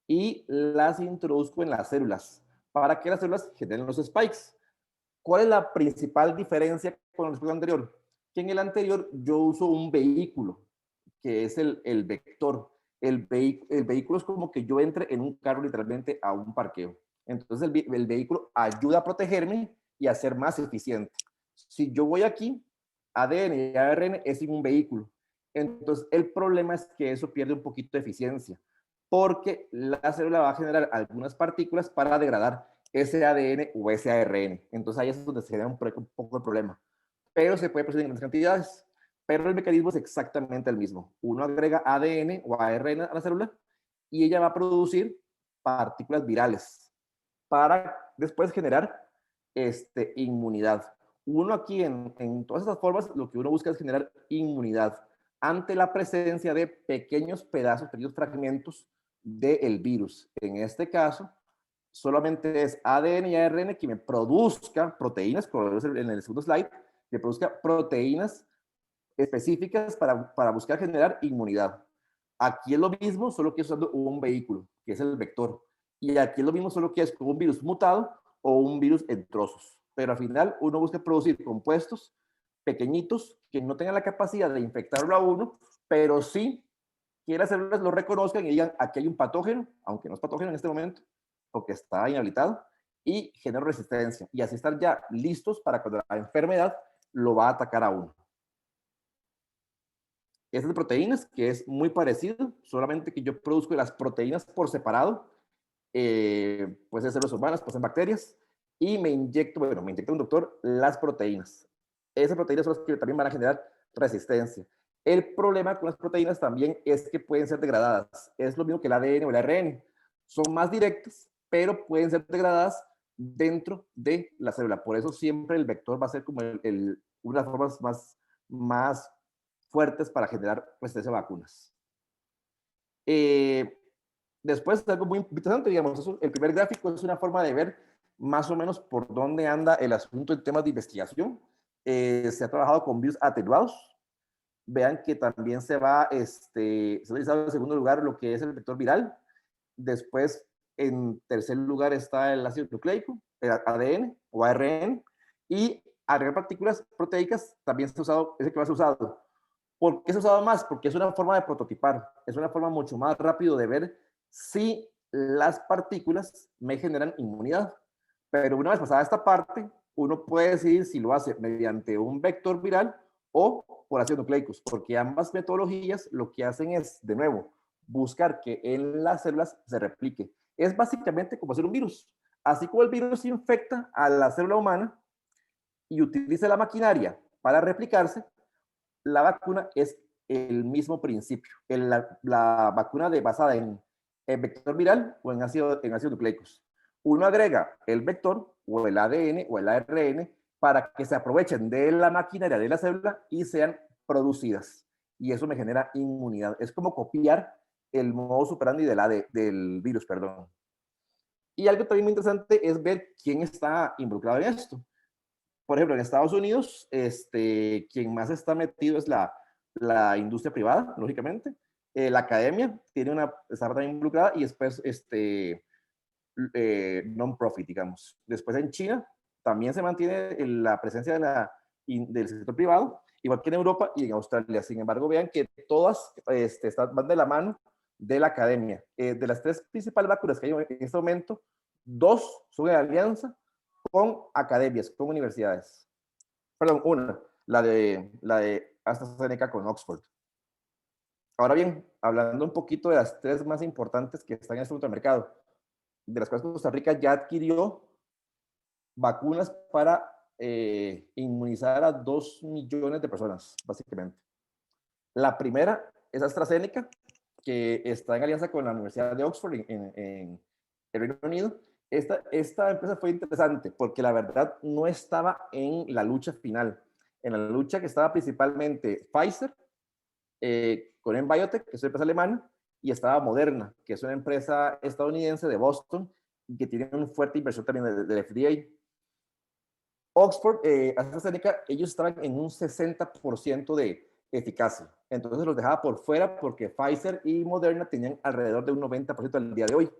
y las introduzco en las células para que las células generen los spikes. ¿Cuál es la principal diferencia con el anterior? Que en el anterior yo uso un vehículo, que es el vector. El vehículo es como que yo entre en un carro literalmente a un parqueo. Entonces el vehículo ayuda a protegerme y a ser más eficiente. Si yo voy aquí, ADN y ARN es en un vehículo. Entonces el problema es que eso pierde un poquito de eficiencia, porque la célula va a generar algunas partículas para degradar ese ADN o ese ARN. Entonces ahí es donde se genera un poco el problema. Pero se puede producir en grandes cantidades. Pero el mecanismo es exactamente el mismo. Uno agrega ADN o ARN a la célula y ella va a producir partículas virales para después generar inmunidad. Uno aquí en todas esas formas lo que uno busca es generar inmunidad ante la presencia de pequeños pedazos, pequeños fragmentos del virus. En este caso, solamente es ADN y ARN que me produzca proteínas, como en el segundo slide, que produzca proteínas específicas para buscar generar inmunidad. Aquí es lo mismo, solo que usando un vehículo, que es el vector. Y aquí es lo mismo, solo que es con un virus mutado o un virus en trozos. Pero al final uno busca producir compuestos pequeñitos que no tengan la capacidad de infectarlo a uno, pero sí que las células lo reconozcan y digan, aquí hay un patógeno, aunque no es patógeno en este momento, porque está inhabilitado, y genera resistencia. Y así estar ya listos para cuando la enfermedad lo va a atacar a uno. Es de proteínas, que es muy parecido, solamente que yo produzco las proteínas por separado, puede ser células humanas, puede ser bacterias, y me inyecta un doctor las proteínas. Esas proteínas son las que también van a generar resistencia. El problema con las proteínas también es que pueden ser degradadas. Es lo mismo que el ADN o el ARN. Son más directas, pero pueden ser degradadas dentro de la célula. Por eso siempre el vector va a ser como una de las formas más fuertes para generar resistencia a vacunas. Después, algo muy interesante, digamos, el primer gráfico es una forma de ver más o menos por dónde anda el asunto en temas de investigación. Se ha trabajado con virus atenuados. Vean que también se ha utilizado en segundo lugar lo que es el vector viral. Después, en tercer lugar está el ácido nucleico, el ADN o ARN. Y agregar partículas proteicas también se ha usado, es el que más se ha usado. ¿Por qué se ha usado más? Porque es una forma de prototipar, es una forma mucho más rápido de ver si las partículas me generan inmunidad. Pero una vez pasada esta parte, uno puede decidir si lo hace mediante un vector viral o por ácidos nucleicos, porque ambas metodologías lo que hacen es, de nuevo, buscar que en las células se replique. Es básicamente como hacer un virus. Así como el virus infecta a la célula humana y utiliza la maquinaria para replicarse, la vacuna es el mismo principio. La vacuna basada en vector viral o en ácidos nucleicos. Uno agrega el vector o el ADN o el ARN para que se aprovechen de la maquinaria de la célula y sean producidas. Y eso me genera inmunidad. Es como copiar el modus operandi del virus, perdón. Y algo también muy interesante es ver quién está involucrado en esto. Por ejemplo, en Estados Unidos, quien más está metido es la industria privada, lógicamente. La academia está también involucrada y después non-profit, digamos. Después en China también se mantiene la presencia del sector privado, igual que en Europa y en Australia. Sin embargo, vean que todas van de la mano de la academia. De las tres principales vacunas que hay en este momento, dos son en alianza con academias, con universidades. Perdón, una, la de AstraZeneca con Oxford. Ahora bien, hablando un poquito de las tres más importantes que están en este momento en el mercado, de las cuales Costa Rica ya adquirió vacunas para inmunizar a 2 millones de personas, básicamente. La primera es AstraZeneca, que está en alianza con la Universidad de Oxford en el Reino Unido. Esta empresa fue interesante porque la verdad no estaba en la lucha final. En la lucha que estaba principalmente Pfizer, con Biotech, que es una empresa alemana, y estaba Moderna, que es una empresa estadounidense de Boston, y que tiene una fuerte inversión también del FDA. Oxford, AstraZeneca, ellos estaban en un 60% eficacia. Entonces los dejaba por fuera porque Pfizer y Moderna tenían alrededor de un 90% al día de hoy.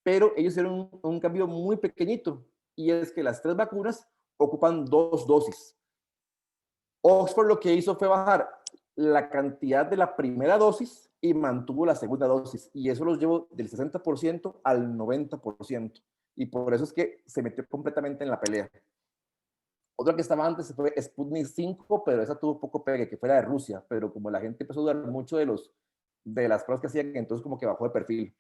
Pero ellos hicieron un cambio muy pequeñito, y es que las 3 vacunas ocupan 2 dosis. Oxford lo que hizo fue bajar la cantidad de la primera dosis y mantuvo la segunda dosis, y eso los llevó del 60% al 90%, y por eso es que se metió completamente en la pelea. Otra que estaba antes fue Sputnik 5, pero esa tuvo poco pegue, que fuera de Rusia, pero como la gente empezó a dudar mucho de las pruebas que hacían, entonces como que bajó de perfil.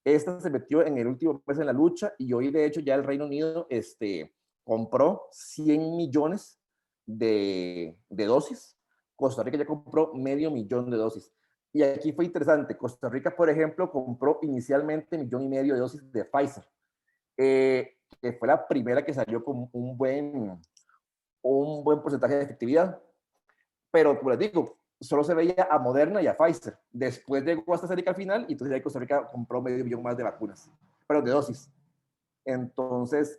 Esta se metió en el último mes en la lucha, y hoy de hecho ya el Reino Unido compró 100 millones de dosis. Costa Rica ya compró medio millón de dosis. Y aquí fue interesante. Costa Rica, por ejemplo, compró inicialmente 1,5 millones de dosis de Pfizer, que fue la primera que salió con un buen porcentaje de efectividad. Pero, como les digo, solo se veía a Moderna y a Pfizer. Después llegó hasta AstraZeneca al final, y entonces ahí Costa Rica compró medio millón más de vacunas, pero de dosis. Entonces,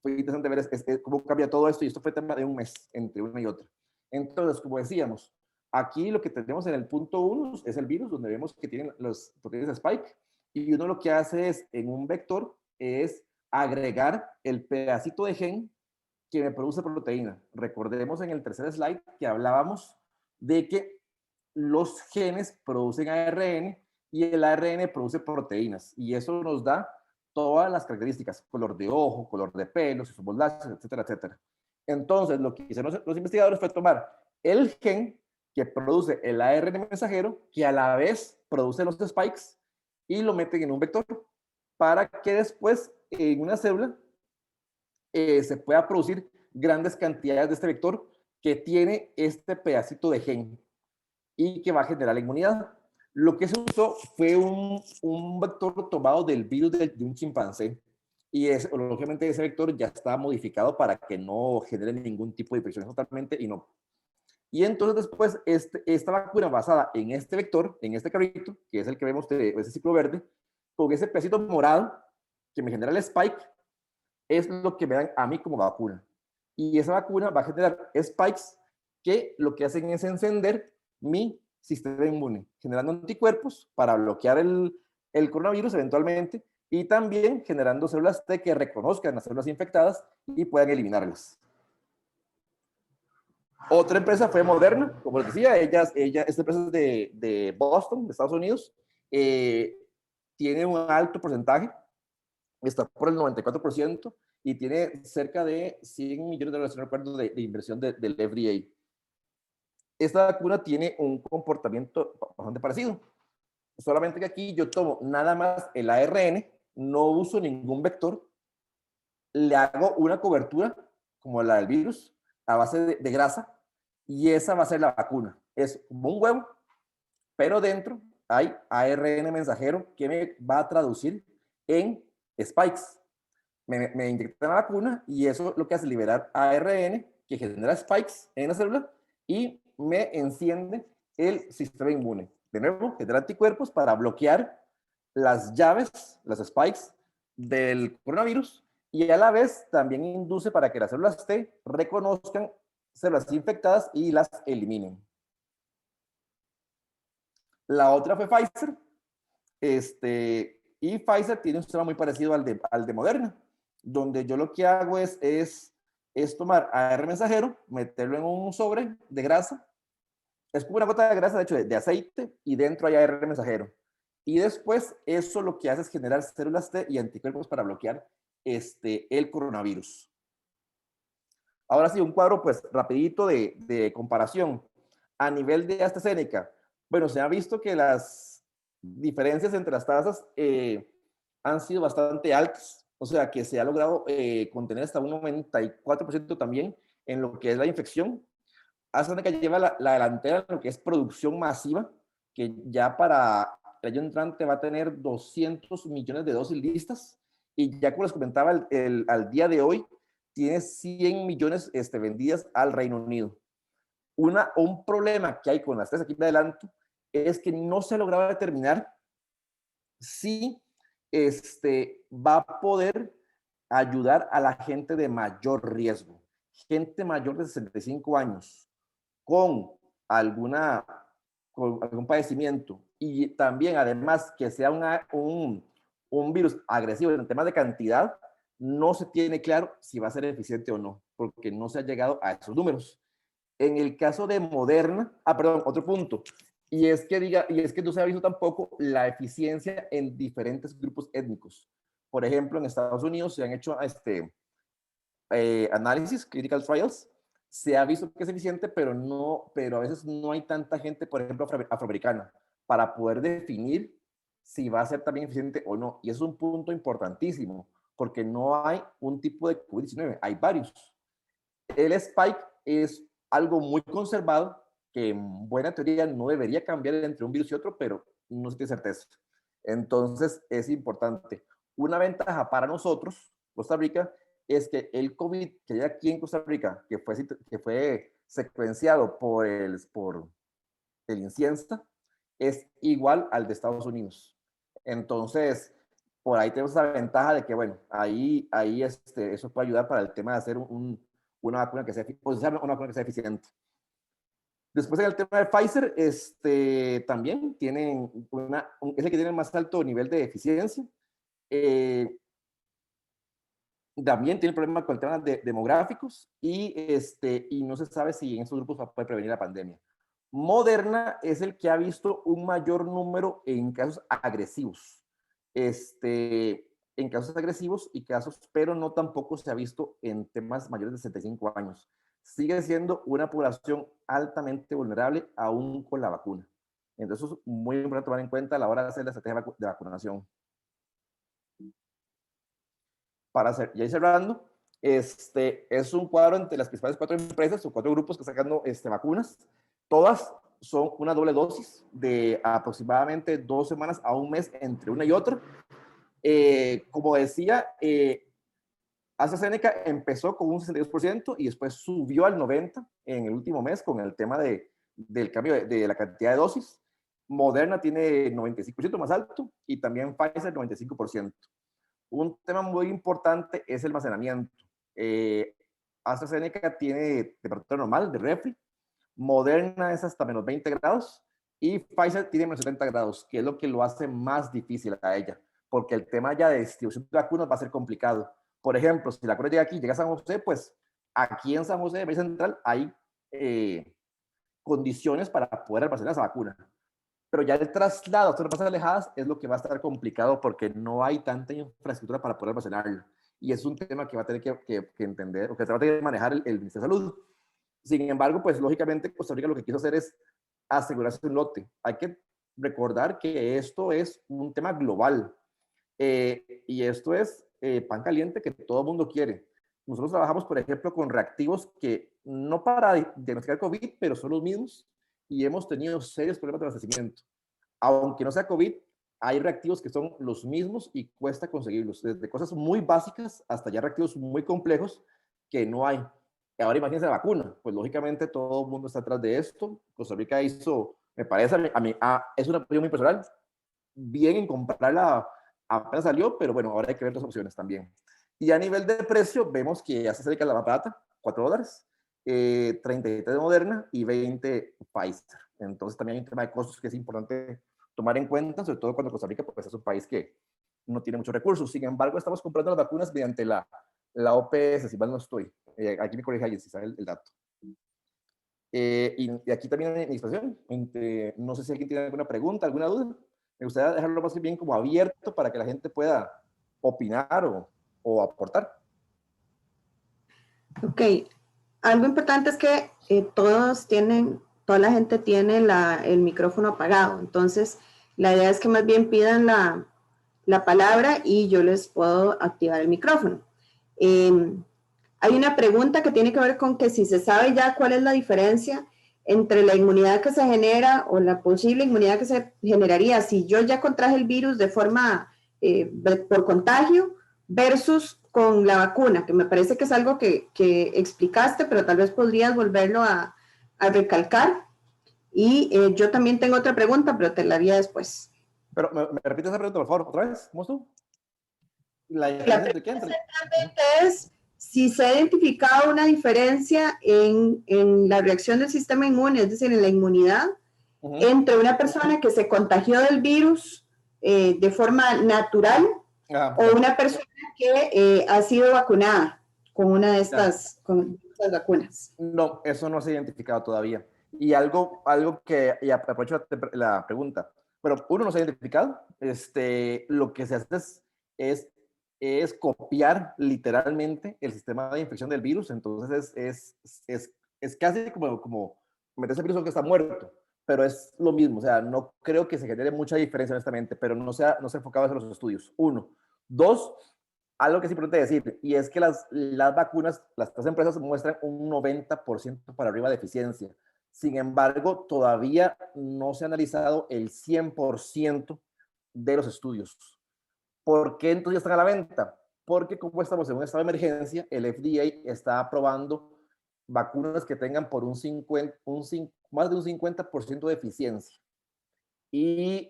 fue interesante ver cómo cambia todo esto, y esto fue tema de un mes entre una y otra. Entonces, como decíamos, aquí lo que tenemos en el punto 1 es el virus, donde vemos que tienen los proteínas Spike, y uno lo que hace es, en un vector, es agregar el pedacito de gen que me produce proteína. Recordemos en el tercer slide que hablábamos de que los genes producen ARN y el ARN produce proteínas, y eso nos da todas las características: color de ojo, color de pelo, si somos lacios, etcétera, etcétera. Entonces, lo que hicieron los investigadores fue tomar el gen que produce el ARN mensajero, que a la vez produce los spikes, y lo meten en un vector para que después en una célula se pueda producir grandes cantidades de este vector que tiene este pedacito de gen y que va a generar la inmunidad. Lo que se usó fue un vector tomado del virus de un chimpancé, y lógicamente ese vector ya está modificado para que no genere ningún tipo de infección totalmente y no. Y entonces después esta vacuna basada en este vector, en este carrito, que es el que vemos de ese ciclo verde, con ese pedacito morado que me genera el spike, es lo que me dan a mí como vacuna. Y esa vacuna va a generar spikes que lo que hacen es encender mi sistema inmune, generando anticuerpos para bloquear el coronavirus eventualmente, y también generando células T que reconozcan las células infectadas y puedan eliminarlas. Otra empresa fue Moderna, como les decía, esta empresa es de Boston, de Estados Unidos, tiene un alto porcentaje, está por el 94%, y tiene cerca de 100 millones de dólares, no recuerdo, de inversión del FDA. Esta vacuna tiene un comportamiento bastante parecido, solamente que aquí yo tomo nada más el ARN, no uso ningún vector, le hago una cobertura como la del virus a base de grasa, y esa va a ser la vacuna. Es como un huevo, pero dentro hay ARN mensajero que me va a traducir en spikes. Me inyectan la vacuna, y eso lo que hace es liberar ARN que genera spikes en la célula y me enciende el sistema inmune. De nuevo, genera anticuerpos para bloquear las llaves, las spikes del coronavirus, y a la vez también induce para que las células T reconozcan células infectadas y las eliminen. La otra fue Pfizer, y Pfizer tiene un sistema muy parecido al de Moderna, donde yo lo que hago es tomar ARN mensajero, meterlo en un sobre de grasa, es como una gota de grasa, de hecho, de aceite, y dentro hay ARN mensajero. Y después eso lo que hace es generar células T y anticuerpos para bloquear el coronavirus. Ahora sí, un cuadro pues rapidito de comparación. A nivel de AstraZeneca, bueno, se ha visto que las diferencias entre las tasas han sido bastante altas, o sea que se ha logrado contener hasta un 94% también en lo que es la infección. AstraZeneca lleva la delantera en lo que es producción masiva, que ya para el año entrante va a tener 200 millones de dosis listas, y ya como les comentaba, al día de hoy tiene 100 millones vendidas al Reino Unido. Un problema que hay con las tres, aquí me adelanto, es que no se ha logrado determinar si va a poder ayudar a la gente de mayor riesgo, gente mayor de 65 años, con con algún padecimiento y también además que sea un virus agresivo en temas de cantidad, no se tiene claro si va a ser eficiente o no, porque no se ha llegado a esos números. En el caso de Moderna, perdón, otro punto, y es que no se ha visto tampoco la eficiencia en diferentes grupos étnicos. Por ejemplo, en Estados Unidos se han hecho análisis, clinical trials, se ha visto que es eficiente, pero a veces no hay tanta gente, por ejemplo, afroamericana, para poder definir si va a ser también eficiente o no. Y eso es un punto importantísimo, porque no hay un tipo de COVID-19, hay varios. El spike es algo muy conservado, que en buena teoría no debería cambiar entre un virus y otro, pero no se tiene certeza. Entonces es importante. Una ventaja para nosotros, Costa Rica, es que el COVID que hay aquí en Costa Rica, que fue secuenciado por el INCIENSTA, es igual al de Estados Unidos. Entonces, por ahí tenemos esa ventaja de que, bueno, ahí eso puede ayudar para el tema de hacer una vacuna que sea, una vacuna que sea eficiente. Después en el tema de Pfizer, también tienen es el que tiene el más alto nivel de eficiencia. También tiene problemas con el tema demográficos y no se sabe si en esos grupos puede prevenir la pandemia. Moderna es el que ha visto un mayor número en casos agresivos. En casos agresivos y casos, pero no tampoco se ha visto en temas mayores de 65 años. Sigue siendo una población altamente vulnerable aún con la vacuna. Entonces, es muy importante tomar en cuenta a la hora de hacer la estrategia de vacunación. Ya ir cerrando, es un cuadro entre las principales 4 empresas o 4 grupos que están sacando vacunas. Todas son una doble dosis de aproximadamente 2 semanas a un mes entre una y otra. Como decía, AstraZeneca empezó con un 62% y después subió al 90% en el último mes con el tema del cambio de la cantidad de dosis. Moderna tiene 95% más alto y también Pfizer 95%. Un tema muy importante es el almacenamiento. AstraZeneca tiene temperatura normal de refri, Moderna es hasta menos 20 grados y Pfizer tiene menos 70 grados, que es lo que lo hace más difícil a ella, porque el tema ya de distribución de vacunas va a ser complicado. Por ejemplo, si la vacuna llega aquí, llega a San José, pues aquí en San José, de Valle Central, hay condiciones para poder almacenar esa vacuna. Pero ya el traslado a zonas más alejadas es lo que va a estar complicado porque no hay tanta infraestructura para poder almacenarlo. Y es un tema que va a tener que entender, o que va a tener que manejar el Ministerio de Salud. Sin embargo, pues lógicamente Costa Rica lo que quiso hacer es asegurarse un lote. Hay que recordar que esto es un tema global y esto es pan caliente que todo el mundo quiere. Nosotros trabajamos, por ejemplo, con reactivos que no para diagnosticar COVID, pero son los mismos y hemos tenido serios problemas de abastecimiento. Aunque no sea COVID, hay reactivos que son los mismos y cuesta conseguirlos, desde cosas muy básicas hasta ya reactivos muy complejos que no hay. Ahora imagínense la vacuna, pues lógicamente todo el mundo está atrás de esto. Costa Rica hizo, me parece es una opinión muy personal, bien en comprarla apenas salió, pero bueno, ahora hay que ver otras opciones también. Y a nivel de precio, vemos que ya se acerca la más barata, $4, 33 de Moderna y 20 Pfizer. Entonces también hay un tema de costos que es importante tomar en cuenta, sobre todo cuando Costa Rica pues, es un país que no tiene muchos recursos. Sin embargo, estamos comprando las vacunas mediante la OPS, si mal no estoy. Aquí me corrige alguien si sabe el dato. Y aquí también en administración, no sé si alguien tiene alguna pregunta, alguna duda. Me gustaría dejarlo más bien como abierto para que la gente pueda opinar o aportar. Ok, algo importante es que toda la gente tiene el micrófono apagado, entonces la idea es que más bien pidan la palabra y yo les puedo activar el micrófono. Hay una pregunta que tiene que ver con que si se sabe ya cuál es la diferencia entre la inmunidad que se genera o la posible inmunidad que se generaría si yo ya contraje el virus de forma por contagio versus con la vacuna, que me parece que es algo que explicaste, pero tal vez podrías volverlo a recalcar. Y yo también tengo otra pregunta, pero te la haría después. Pero me repites esa pregunta, por favor, otra vez, ¿cómo estuvo? La pregunta es si se ha identificado una diferencia en la reacción del sistema inmune, es decir, en la inmunidad, entre una persona que se contagió del virus de forma natural o una persona que ha sido vacunada con una de estas vacunas. No, eso no se ha identificado todavía. Y algo que, y aprovecho la pregunta, pero uno no se ha identificado, lo que se hace es copiar literalmente el sistema de infección del virus, entonces es casi como meterse el virus que está muerto, pero es lo mismo, o sea, no creo que se genere mucha diferencia honestamente, pero no se ha enfocado en los estudios, uno. Dos, algo que es importante decir, y es que las vacunas, las empresas muestran un 90% para arriba de eficiencia. Sin embargo, todavía no se ha analizado el 100% de los estudios. ¿Por qué entonces ya están a la venta? Porque como estamos en un estado de emergencia, el FDA está aprobando vacunas que tengan por más de un 50% de eficiencia. Y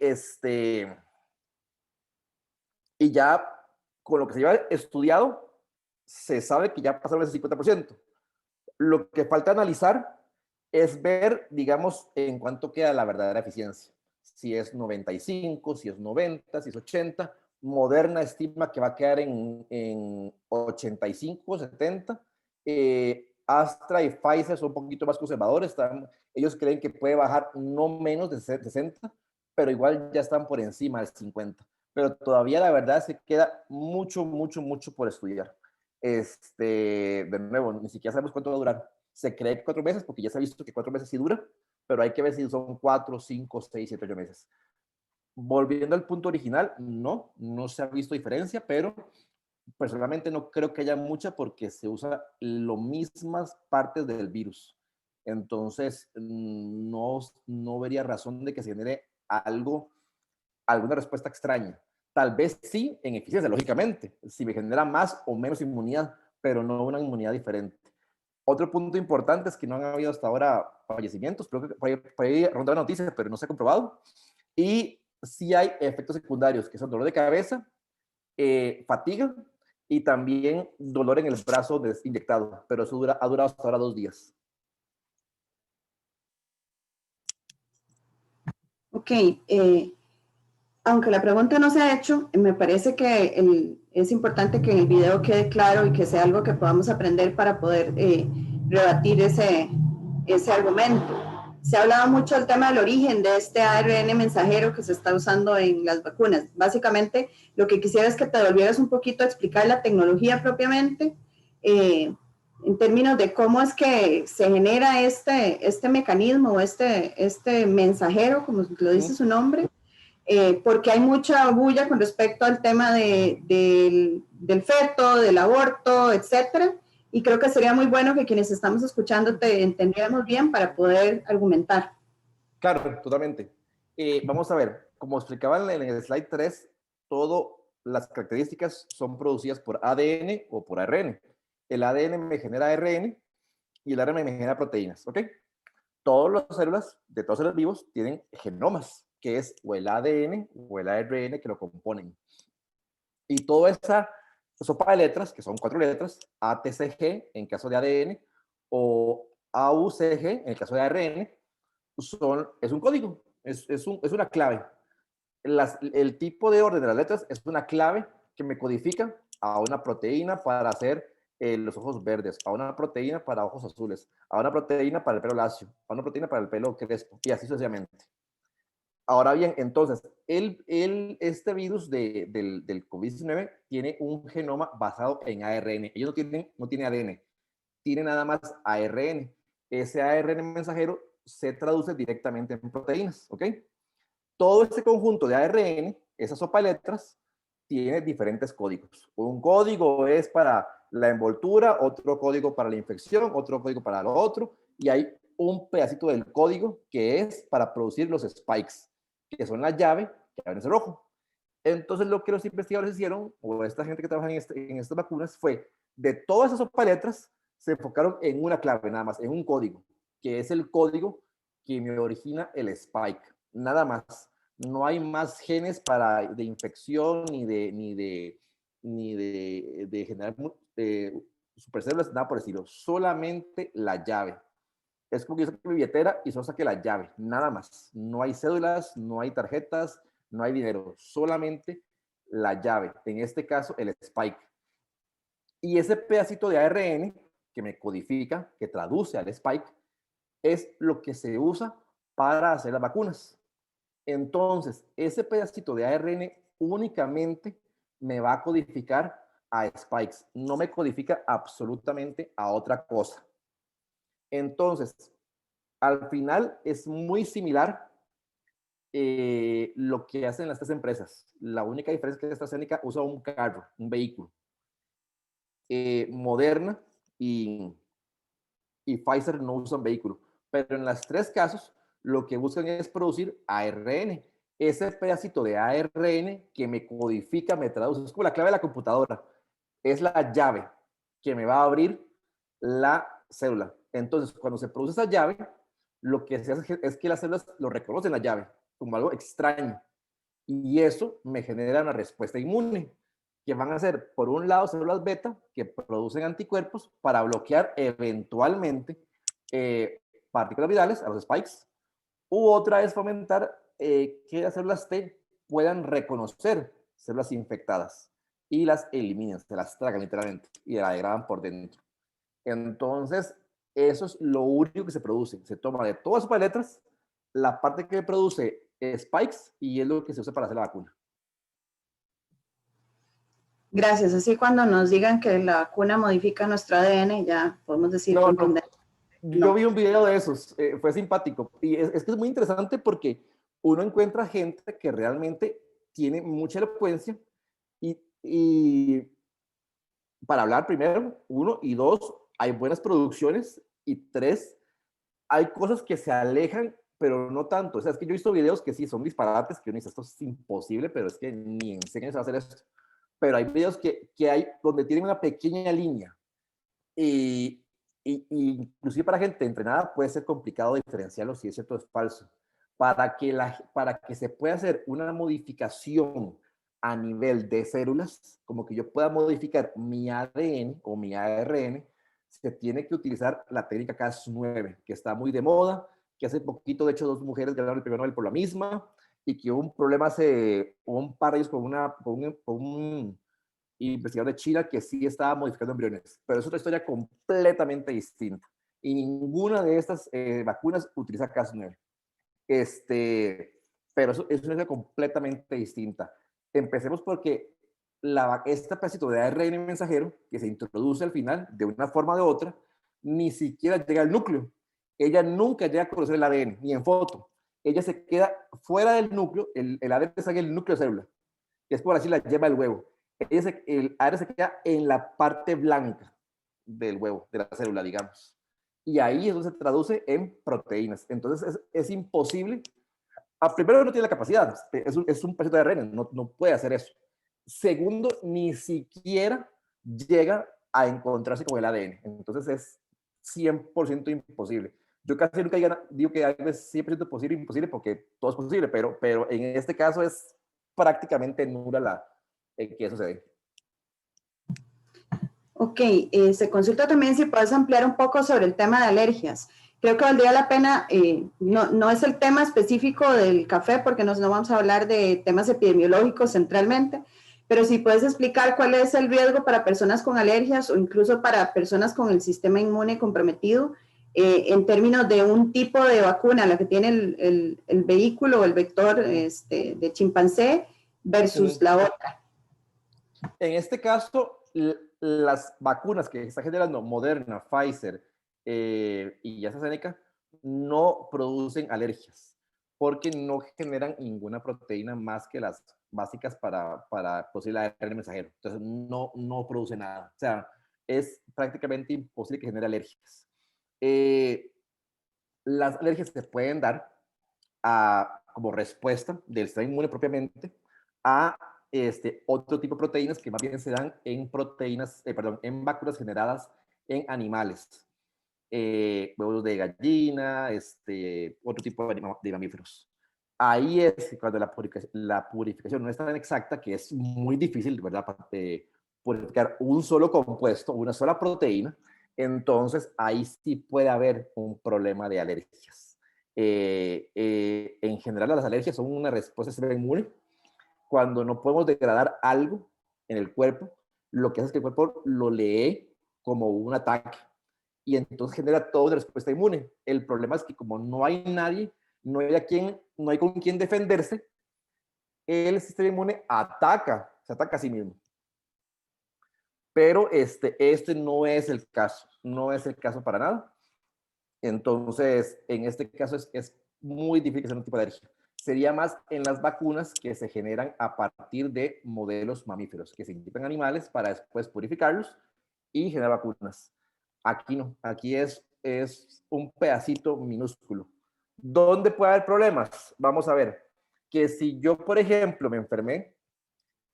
ya con lo que se lleva estudiado, se sabe que ya pasaron ese 50%. Lo que falta analizar es ver, digamos, en cuánto queda la verdadera eficiencia. Si es 95, si es 90, si es 80. Moderna estima que va a quedar en 85, 70. Astra y Pfizer son un poquito más conservadores. Ellos creen que puede bajar no menos de 60, pero igual ya están por encima del 50. Pero todavía la verdad se queda mucho, mucho, mucho por estudiar. De nuevo, ni siquiera sabemos cuánto va a durar. Se cree 4 meses porque ya se ha visto que 4 meses sí dura, pero hay que ver si son 4, 5, 6, 7, 8 meses. Volviendo al punto original, no se ha visto diferencia, pero personalmente no creo que haya mucha porque se usa las mismas partes del virus. Entonces, no vería razón de que se genere alguna respuesta extraña. Tal vez sí en eficiencia, lógicamente, si me genera más o menos inmunidad, pero no una inmunidad diferente. Otro punto importante es que no han habido hasta ahora fallecimientos, creo que por ahí ronda la noticia, pero no se ha comprobado. Y sí hay efectos secundarios, que son dolor de cabeza, fatiga y también dolor en el brazo inyectado, pero eso ha durado hasta ahora 2 días. Ok, aunque la pregunta no se ha hecho, me parece que es importante que en el video quede claro y que sea algo que podamos aprender para poder rebatir ese argumento. Se ha hablado mucho del tema del origen de este ARN mensajero que se está usando en las vacunas. Básicamente, lo que quisiera es que te volvieras un poquito a explicar la tecnología propiamente, en términos de cómo es que se genera este mecanismo, este mensajero, como lo dice su nombre, porque hay mucha bulla con respecto al tema del feto, del aborto, etcétera, y creo que sería muy bueno que quienes estamos escuchando te entendiéramos bien para poder argumentar. Claro, totalmente. Vamos a ver, como explicaba en el slide 3, todas las características son producidas por ADN o por ARN. El ADN me genera ARN y el ARN me genera proteínas, ¿ok? Todas las células de todos los seres vivos tienen genomas, que es o el ADN o el ARN que lo componen. Y toda esa sopa de letras, que son 4 letras, ATCG en caso de ADN o AUCG en el caso de ARN, es un código, es una clave. El tipo de orden de las letras es una clave que me codifica a una proteína para hacer los ojos verdes, a una proteína para ojos azules, a una proteína para el pelo lacio, a una proteína para el pelo crespo, y así sucesivamente. Ahora bien, entonces, este virus del COVID-19 tiene un genoma basado en ARN. Ellos no tienen ADN, tienen nada más ARN. Ese ARN mensajero se traduce directamente en proteínas, ¿ok? Todo este conjunto de ARN, esa sopa de letras, tiene diferentes códigos. Un código es para la envoltura, otro código para la infección, otro código para lo otro, y hay un pedacito del código que es para producir los spikes, que son la llave que abre ese rojo. Entonces, lo que los investigadores hicieron, o esta gente que trabaja en estas vacunas, fue de todas esas sopa de letras, se enfocaron en una clave nada más, en un código, que es el código que me origina el spike. Nada más. No hay más genes de infección ni de generar supercélulas, nada por el estilo, solamente la llave. Es como que yo saque mi billetera y solo saque la llave, nada más. No hay cédulas, no hay tarjetas, no hay dinero, solamente la llave, en este caso el spike. Y ese pedacito de ARN que me codifica, que traduce al spike, es lo que se usa para hacer las vacunas. Entonces, ese pedacito de ARN únicamente me va a codificar a spikes, no me codifica absolutamente a otra cosa. Entonces, al final es muy similar lo que hacen las tres empresas. La única diferencia es que AstraZeneca usa un carro, un vehículo. Moderna y Pfizer no usan vehículo. Pero en los tres casos, lo que buscan es producir ARN. Ese pedacito de ARN que me codifica, me traduce. Es como la clave de la computadora. Es la llave que me va a abrir la célula. Entonces, cuando se produce esa llave, lo que se hace es que las células lo reconocen la llave como algo extraño. Y eso me genera una respuesta inmune, que van a ser, por un lado, células beta que producen anticuerpos para bloquear eventualmente partículas virales, a los spikes, u otra es fomentar que las células T puedan reconocer células infectadas y las eliminen, se las tragan literalmente y la degradan por dentro. Entonces, eso es lo único que se produce. Se toma de todas sus letras la parte que produce spikes y es lo que se usa para hacer la vacuna. Gracias. Así cuando nos digan que la vacuna modifica nuestro ADN, ya podemos decir No, con no. contención. Yo vi un video de esos, fue simpático. Y es que es muy interesante porque uno encuentra gente que realmente tiene mucha elocuencia y para hablar primero, uno, y dos, hay buenas producciones, y tres, hay cosas que se alejan, pero no tanto. O sea, es que yo he visto videos que sí son disparates, que uno dice, esto es imposible, pero es que ni enseñan a hacer esto. Pero hay videos que hay donde tienen una pequeña línea y, inclusive para gente entrenada puede ser complicado diferenciarlo si es cierto o es falso. Para que se pueda hacer una modificación a nivel de células, como que yo pueda modificar mi ADN o mi ARN, se tiene que utilizar la técnica Cas9, que está muy de moda, que hace poquito, de hecho, dos mujeres ganaron el premio Nobel por la misma, y que hubo un problema hace un par de años con un investigador de China que sí estaba modificando embriones, pero es otra historia completamente distinta. Y ninguna de estas vacunas utiliza Cas9. Pero eso es una historia completamente distinta. Empecemos porque este pedacito de ARN mensajero que se introduce al final, de una forma o de otra, ni siquiera llega al núcleo. Ella nunca llega a conocer el ADN, ni en foto. Ella se queda fuera del núcleo, el ADN está en el núcleo de célula, que es por así la yema del huevo. El ARN se queda en la parte blanca del huevo, de la célula, digamos. Y ahí es donde se traduce en proteínas. Entonces es imposible. Primero, no tiene la capacidad, es un pedacito de ARN, no puede hacer eso. Segundo, ni siquiera llega a encontrarse con el ADN. Entonces es 100% imposible. Yo casi nunca digo que algo es 100% posible, imposible, porque todo es posible, pero en este caso es prácticamente nula que eso se dé. Ok, se consulta también si puedes ampliar un poco sobre el tema de alergias. Creo que valdría la pena, no es el tema específico del café porque no vamos a hablar de temas epidemiológicos centralmente, pero si puedes explicar cuál es el riesgo para personas con alergias o incluso para personas con el sistema inmune comprometido en términos de un tipo de vacuna, la que tiene el vehículo o el vector de chimpancé versus la otra. En este caso, las vacunas que está generando Moderna, Pfizer y AstraZeneca no producen alergias porque no generan ninguna proteína más que las básicas para producir la ARN mensajero. Entonces, no produce nada. O sea, es prácticamente imposible que genere alergias. Las alergias se pueden dar como respuesta del sistema inmune propiamente a otro tipo de proteínas que más bien se dan en en vacunas generadas en animales, huevos de gallina, otro tipo de mamíferos. Ahí es cuando la purificación no es tan exacta, que es muy difícil, ¿verdad? purificar un solo compuesto, una sola proteína, entonces ahí sí puede haber un problema de alergias. En general, las alergias son una respuesta del sistema inmune. Cuando no podemos degradar algo en el cuerpo, lo que hace es que el cuerpo lo lee como un ataque y entonces genera toda una respuesta inmune. El problema es que como no hay nadie, no hay con quien defenderse, el sistema inmune se ataca a sí mismo. Pero este no es el caso, no es el caso para nada. Entonces, en este caso es muy difícil hacer un tipo de alergia. Sería más en las vacunas que se generan a partir de modelos mamíferos, que se inyectan animales para después purificarlos y generar vacunas. Aquí no, aquí es un pedacito minúsculo. ¿Dónde puede haber problemas? Vamos a ver, que si yo, por ejemplo, me enfermé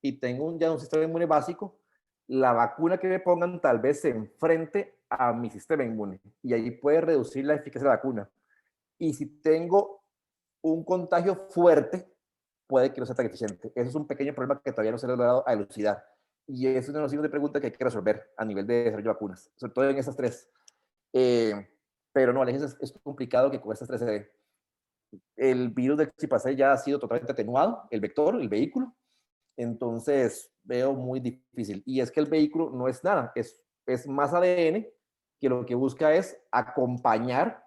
y tengo ya un sistema inmune básico, la vacuna que me pongan tal vez se enfrente a mi sistema inmune y ahí puede reducir la eficacia de la vacuna. Y si tengo un contagio fuerte, puede que no sea tan eficiente. Eso es un pequeño problema que todavía no se ha logrado a elucidar. Y es uno de los signos de pregunta que hay que resolver a nivel de desarrollo de vacunas, sobre todo en estas tres. Pero no, es complicado que con estas tres se dé. El virus del chipacé ya ha sido totalmente atenuado, el vector, el vehículo, entonces veo muy difícil. Y es que el vehículo no es nada, es más ADN que lo que busca es acompañar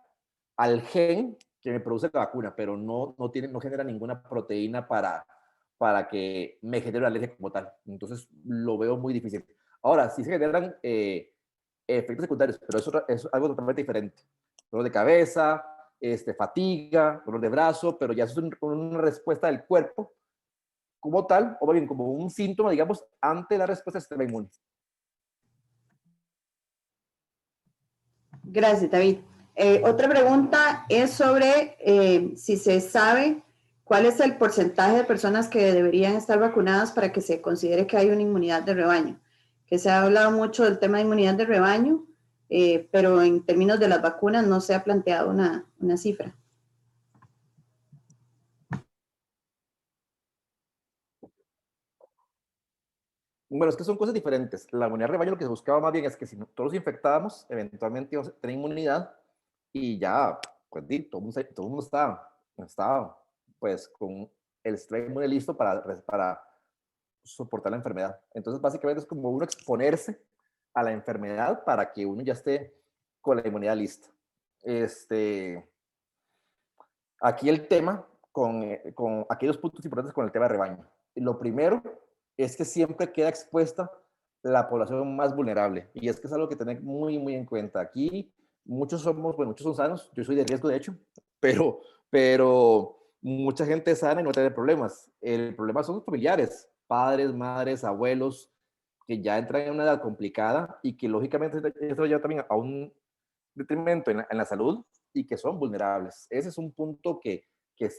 al gen que me produce la vacuna, pero no genera ninguna proteína para que me genere la alergia como tal. Entonces lo veo muy difícil. Ahora, sí se generan efectos secundarios, pero eso es algo totalmente diferente. Dolor de cabeza, fatiga, dolor de brazo, pero ya eso es una respuesta del cuerpo como tal, o bien como un síntoma, digamos, ante la respuesta del sistema inmune. Gracias, David. Otra pregunta es sobre si se sabe cuál es el porcentaje de personas que deberían estar vacunadas para que se considere que hay una inmunidad de rebaño. Que se ha hablado mucho del tema de inmunidad de rebaño, pero en términos de las vacunas no se ha planteado una cifra. Bueno, es que son cosas diferentes. La inmunidad de rebaño lo que se buscaba más bien es que si todos nos infectábamos, eventualmente íbamos a tener inmunidad y ya, pues todo el mundo estaba pues con el sistema inmune listo para soportar la enfermedad. Entonces, básicamente es como uno exponerse a la enfermedad para que uno ya esté con la inmunidad lista. Aquí el tema con aquellos puntos importantes con el tema de rebaño. Lo primero es que siempre queda expuesta la población más vulnerable y es que es algo que tener muy, muy en cuenta. Aquí muchos son sanos, yo soy de riesgo de hecho, pero mucha gente es sana y no tiene problemas. El problema son los familiares, padres, madres, abuelos, que ya entran en una edad complicada y que lógicamente esto lleva también a un detrimento en la salud y que son vulnerables. Ese es un punto que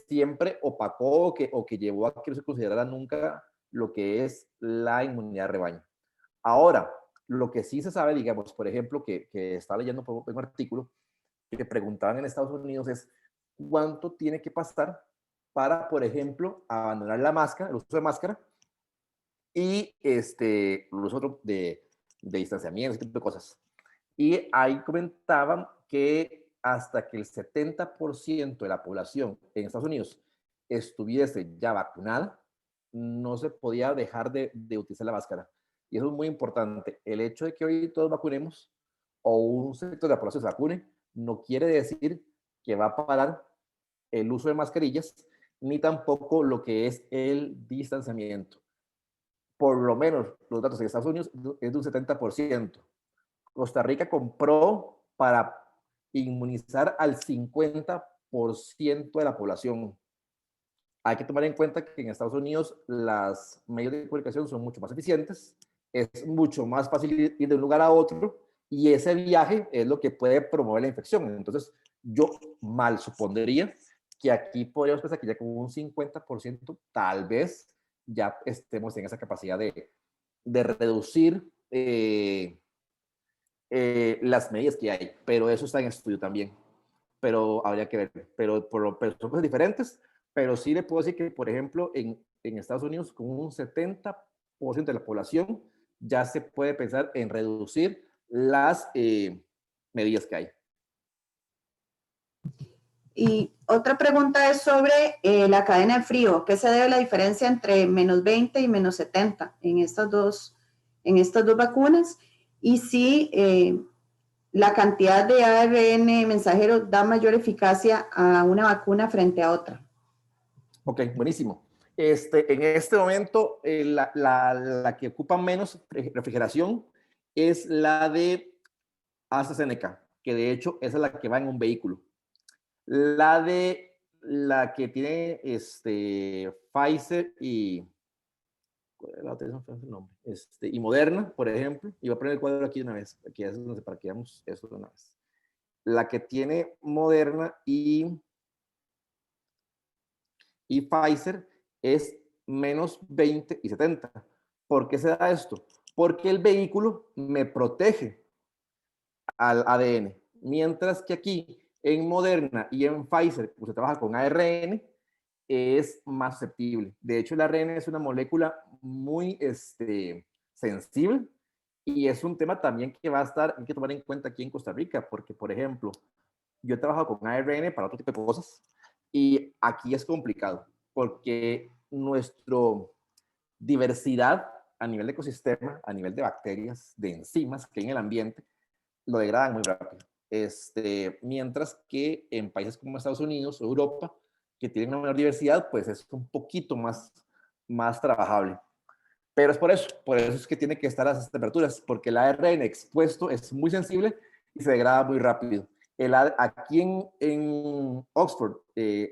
siempre opacó o que llevó a que no se considerara nunca lo que es la inmunidad de rebaño. Ahora, lo que sí se sabe, digamos, por ejemplo, que estaba leyendo un artículo que preguntaban en Estados Unidos es cuánto tiene que pasar para, por ejemplo, abandonar la máscara, el uso de máscara y el uso de distanciamiento, ese tipo de cosas. Y ahí comentaban que hasta que el 70% de la población en Estados Unidos estuviese ya vacunada, no se podía dejar de utilizar la máscara. Y eso es muy importante. El hecho de que hoy todos vacunemos o un sector de la población se vacune, no quiere decir que va a parar el uso de mascarillas, ni tampoco lo que es el distanciamiento. Por lo menos los datos en Estados Unidos es de un 70%. Costa Rica compró para inmunizar al 50% de la población. Hay que tomar en cuenta que en Estados Unidos las medios de comunicación son mucho más eficientes, es mucho más fácil ir de un lugar a otro y ese viaje es lo que puede promover la infección. Entonces, yo mal supondría que aquí podríamos pensar que ya con un 50% tal vez ya estemos en esa capacidad de reducir las medidas que hay, pero eso está en estudio también. Pero habría que ver, pero son cosas diferentes, pero sí le puedo decir que, por ejemplo, en Estados Unidos, con un 70% de la población ya se puede pensar en reducir las medidas que hay. Y otra pregunta es sobre la cadena de frío. ¿Qué se debe la diferencia entre -20 y -70 en estas dos vacunas? Y si la cantidad de ARN mensajero da mayor eficacia a una vacuna frente a otra. Ok, buenísimo. En este momento, la que ocupa menos refrigeración es la de AstraZeneca, que de hecho esa es la que va en un vehículo. La que tiene Pfizer y la otra no el nombre, y Moderna, por ejemplo, y voy a poner el cuadro aquí de una vez, aquí es donde para que veamos eso de una vez. La que tiene Moderna y Pfizer es -20 y 70. ¿Por qué se da esto? Porque el vehículo me protege al ADN, mientras que aquí en Moderna y en Pfizer, pues se trabaja con ARN, es más susceptible. De hecho, el ARN es una molécula muy sensible y es un tema también que va a estar, hay que tomar en cuenta aquí en Costa Rica, porque, por ejemplo, yo he trabajado con ARN para otro tipo de cosas y aquí es complicado porque nuestra diversidad a nivel de ecosistema, a nivel de bacterias, de enzimas que hay en el ambiente, lo degradan muy rápido. Mientras que en países como Estados Unidos o Europa, que tienen una menor diversidad, pues es un poquito más trabajable. Pero es por eso es que tiene que estar a esas temperaturas, porque el ARN expuesto es muy sensible y se degrada muy rápido. Aquí en Oxford,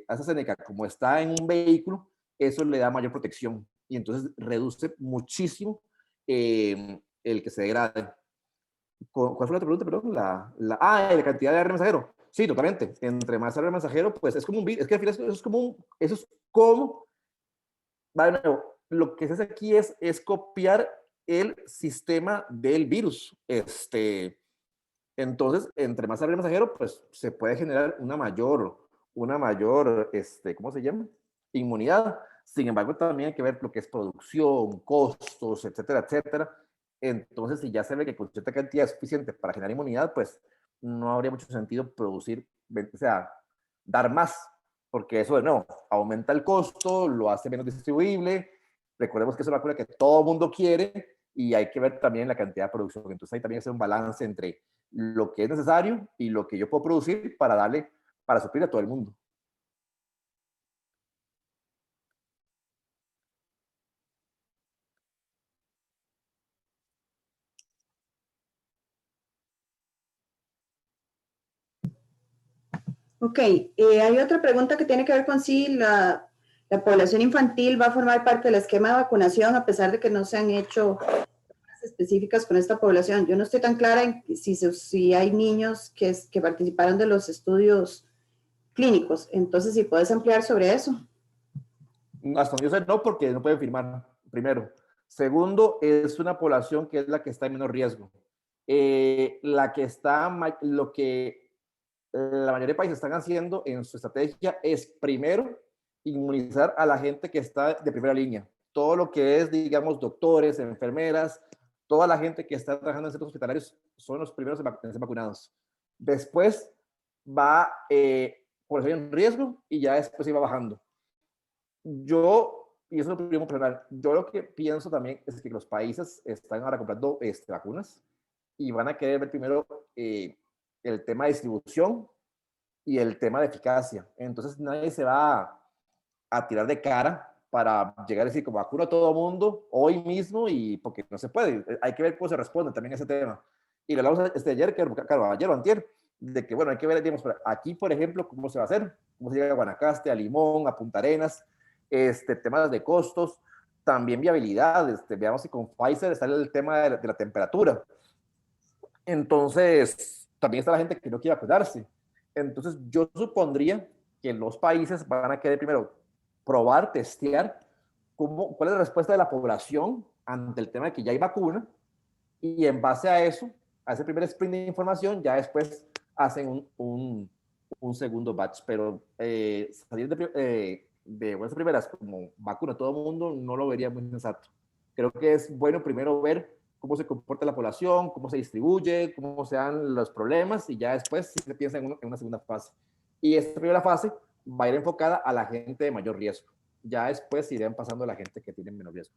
AstraZeneca, como está en un vehículo, eso le da mayor protección y entonces reduce muchísimo el que se degrade. ¿Cuál fue la otra pregunta? Perdón, la cantidad de ARN mensajero. Sí, totalmente. Entre más ARN mensajero, pues es como un virus. Es que al final eso es como, bueno, lo que se hace aquí es copiar el sistema del virus. Entonces, entre más ARN mensajero, pues se puede generar una mayor, ¿cómo se llama? Inmunidad. Sin embargo, también hay que ver lo que es producción, costos, etcétera, etcétera. Entonces, si ya se ve que con cierta cantidad es suficiente para generar inmunidad, pues no habría mucho sentido producir, o sea, dar más, porque eso de nuevo aumenta el costo, lo hace menos distribuible. Recordemos que es una vacuna que todo el mundo quiere y hay que ver también la cantidad de producción. Entonces, ahí también hacer un balance entre lo que es necesario y lo que yo puedo producir para suplir a todo el mundo. Ok, hay otra pregunta que tiene que ver con si la población infantil va a formar parte del esquema de vacunación a pesar de que no se han hecho específicas con esta población. Yo no estoy tan clara en si hay niños que participaron de los estudios clínicos. Entonces, si puedes ampliar sobre eso. Hasta donde yo sé, no, porque no pueden firmar, primero. Segundo, es una población que es la que está en menor riesgo. Lo que la mayoría de países están haciendo en su estrategia es primero inmunizar a la gente que está de primera línea. Todo lo que es, digamos, doctores, enfermeras, toda la gente que está trabajando en centros hospitalarios son los primeros en ser vacunados. Después va por en riesgo y ya después iba bajando. Y eso es lo primero personal, yo lo que pienso también es que los países están ahora comprando vacunas y van a querer ver primero el tema de distribución y el tema de eficacia. Entonces nadie se va a tirar de cara para llegar a decir como vacuna a todo mundo hoy mismo y porque no se puede. Hay que ver cómo se responde también a ese tema. Y lo hablamos ayer, claro, ayer o antier, de que bueno, hay que ver, digamos, aquí por ejemplo, cómo se va a hacer, cómo se llega a Guanacaste, a Limón, a Punta Arenas, temas de costos, también viabilidad, veamos si con Pfizer está el tema de la temperatura. Entonces, también está la gente que no quiere vacunarse. Entonces, yo supondría que los países van a querer primero probar, testear cuál es la respuesta de la población ante el tema de que ya hay vacuna y en base a eso, a ese primer sprint de información, ya después hacen un segundo batch. Pero salir de buenas primeras como vacuna a todo el mundo no lo vería muy sensato. Creo que es bueno primero ver cómo se comporta la población, cómo se distribuye, cómo se dan los problemas, y ya después sí se piensa en una segunda fase. Y esta primera fase va a ir enfocada a la gente de mayor riesgo. Ya después irán pasando a la gente que tiene menos riesgo.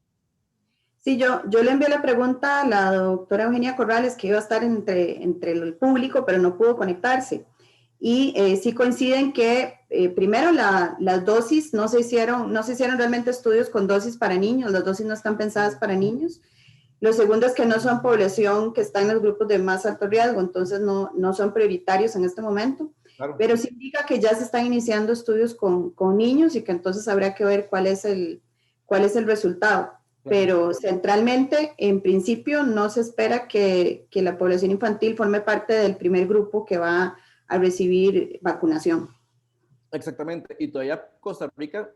Sí, yo le envié la pregunta a la doctora Eugenia Corrales, que iba a estar entre el público, pero no pudo conectarse. Y sí coinciden que primero las dosis no se hicieron realmente estudios con dosis para niños, las dosis no están pensadas para niños. Lo segundo es que no son población que está en los grupos de más alto riesgo, entonces no son prioritarios en este momento. Claro. Pero sí indica que ya se están iniciando estudios con niños y que entonces habría que ver cuál es el resultado. Pero centralmente, en principio, no se espera que la población infantil forme parte del primer grupo que va a recibir vacunación. Exactamente. Y todavía Costa Rica,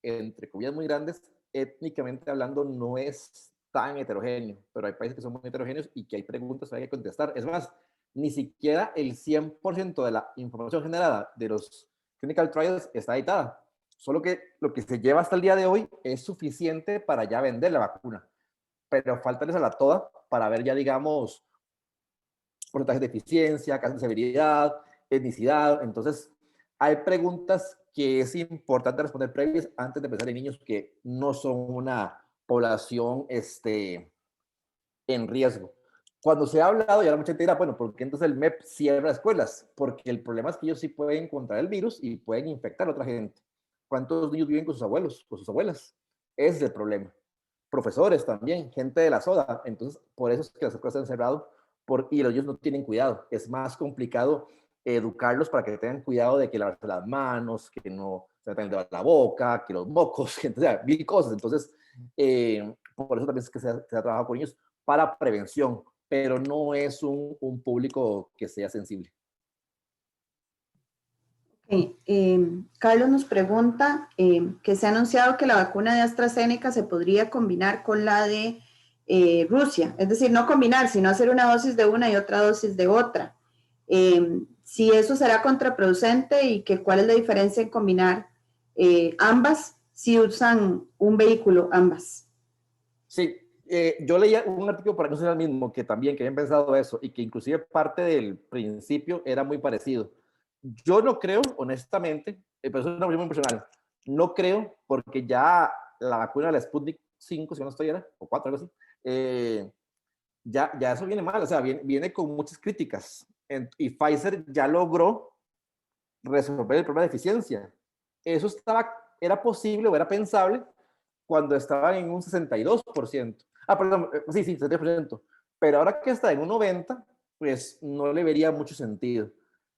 entre comillas muy grandes, étnicamente hablando, no es tan heterogéneo, pero hay países que son muy heterogéneos y que hay preguntas que hay que contestar. Es más, ni siquiera el 100% de la información generada de los clinical trials está editada. Solo que lo que se lleva hasta el día de hoy es suficiente para ya vender la vacuna. Pero falta la toda para ver ya, digamos, porcentajes de eficiencia, casos de severidad, etnicidad. Entonces, hay preguntas que es importante responder previas antes de empezar en niños que no son una población en riesgo. Cuando se ha hablado, y ahora mucha gente dirá, bueno, ¿por qué entonces el MEP cierra escuelas? Porque el problema es que ellos sí pueden encontrar el virus y pueden infectar a otra gente. ¿Cuántos niños viven con sus abuelos, con sus abuelas? Ese es el problema. Profesores también, gente de la SODA. Entonces, por eso es que las escuelas se han cerrado y ellos no tienen cuidado. Es más complicado educarlos para que tengan cuidado de que lavarse las manos, que no se metan de la boca, que los mocos, que, o sea, mil cosas. Entonces, por eso también es que se ha trabajado con ellos para prevención, pero no es un público que sea sensible. Carlos nos pregunta que se ha anunciado que la vacuna de AstraZeneca se podría combinar con la de Rusia, es decir, no combinar, sino hacer una dosis de una y otra dosis de otra. Si eso será contraproducente y que cuál es la diferencia en combinar ambas si usan un vehículo ambas. Sí, yo leía un artículo para no ser el mismo que también que habían pensado eso y que inclusive parte del principio era muy parecido. Yo no creo, honestamente, pero es una opinión muy personal, no creo porque ya la vacuna de la Sputnik 5, si no estoy era, o 4, algo así, ya eso viene mal, o sea, viene con muchas críticas. Y Pfizer ya logró resolver el problema de eficiencia. Eso era posible o era pensable cuando estaban en un 62%. Perdón, sí, 63%. Pero ahora que está en un 90%, pues no le vería mucho sentido.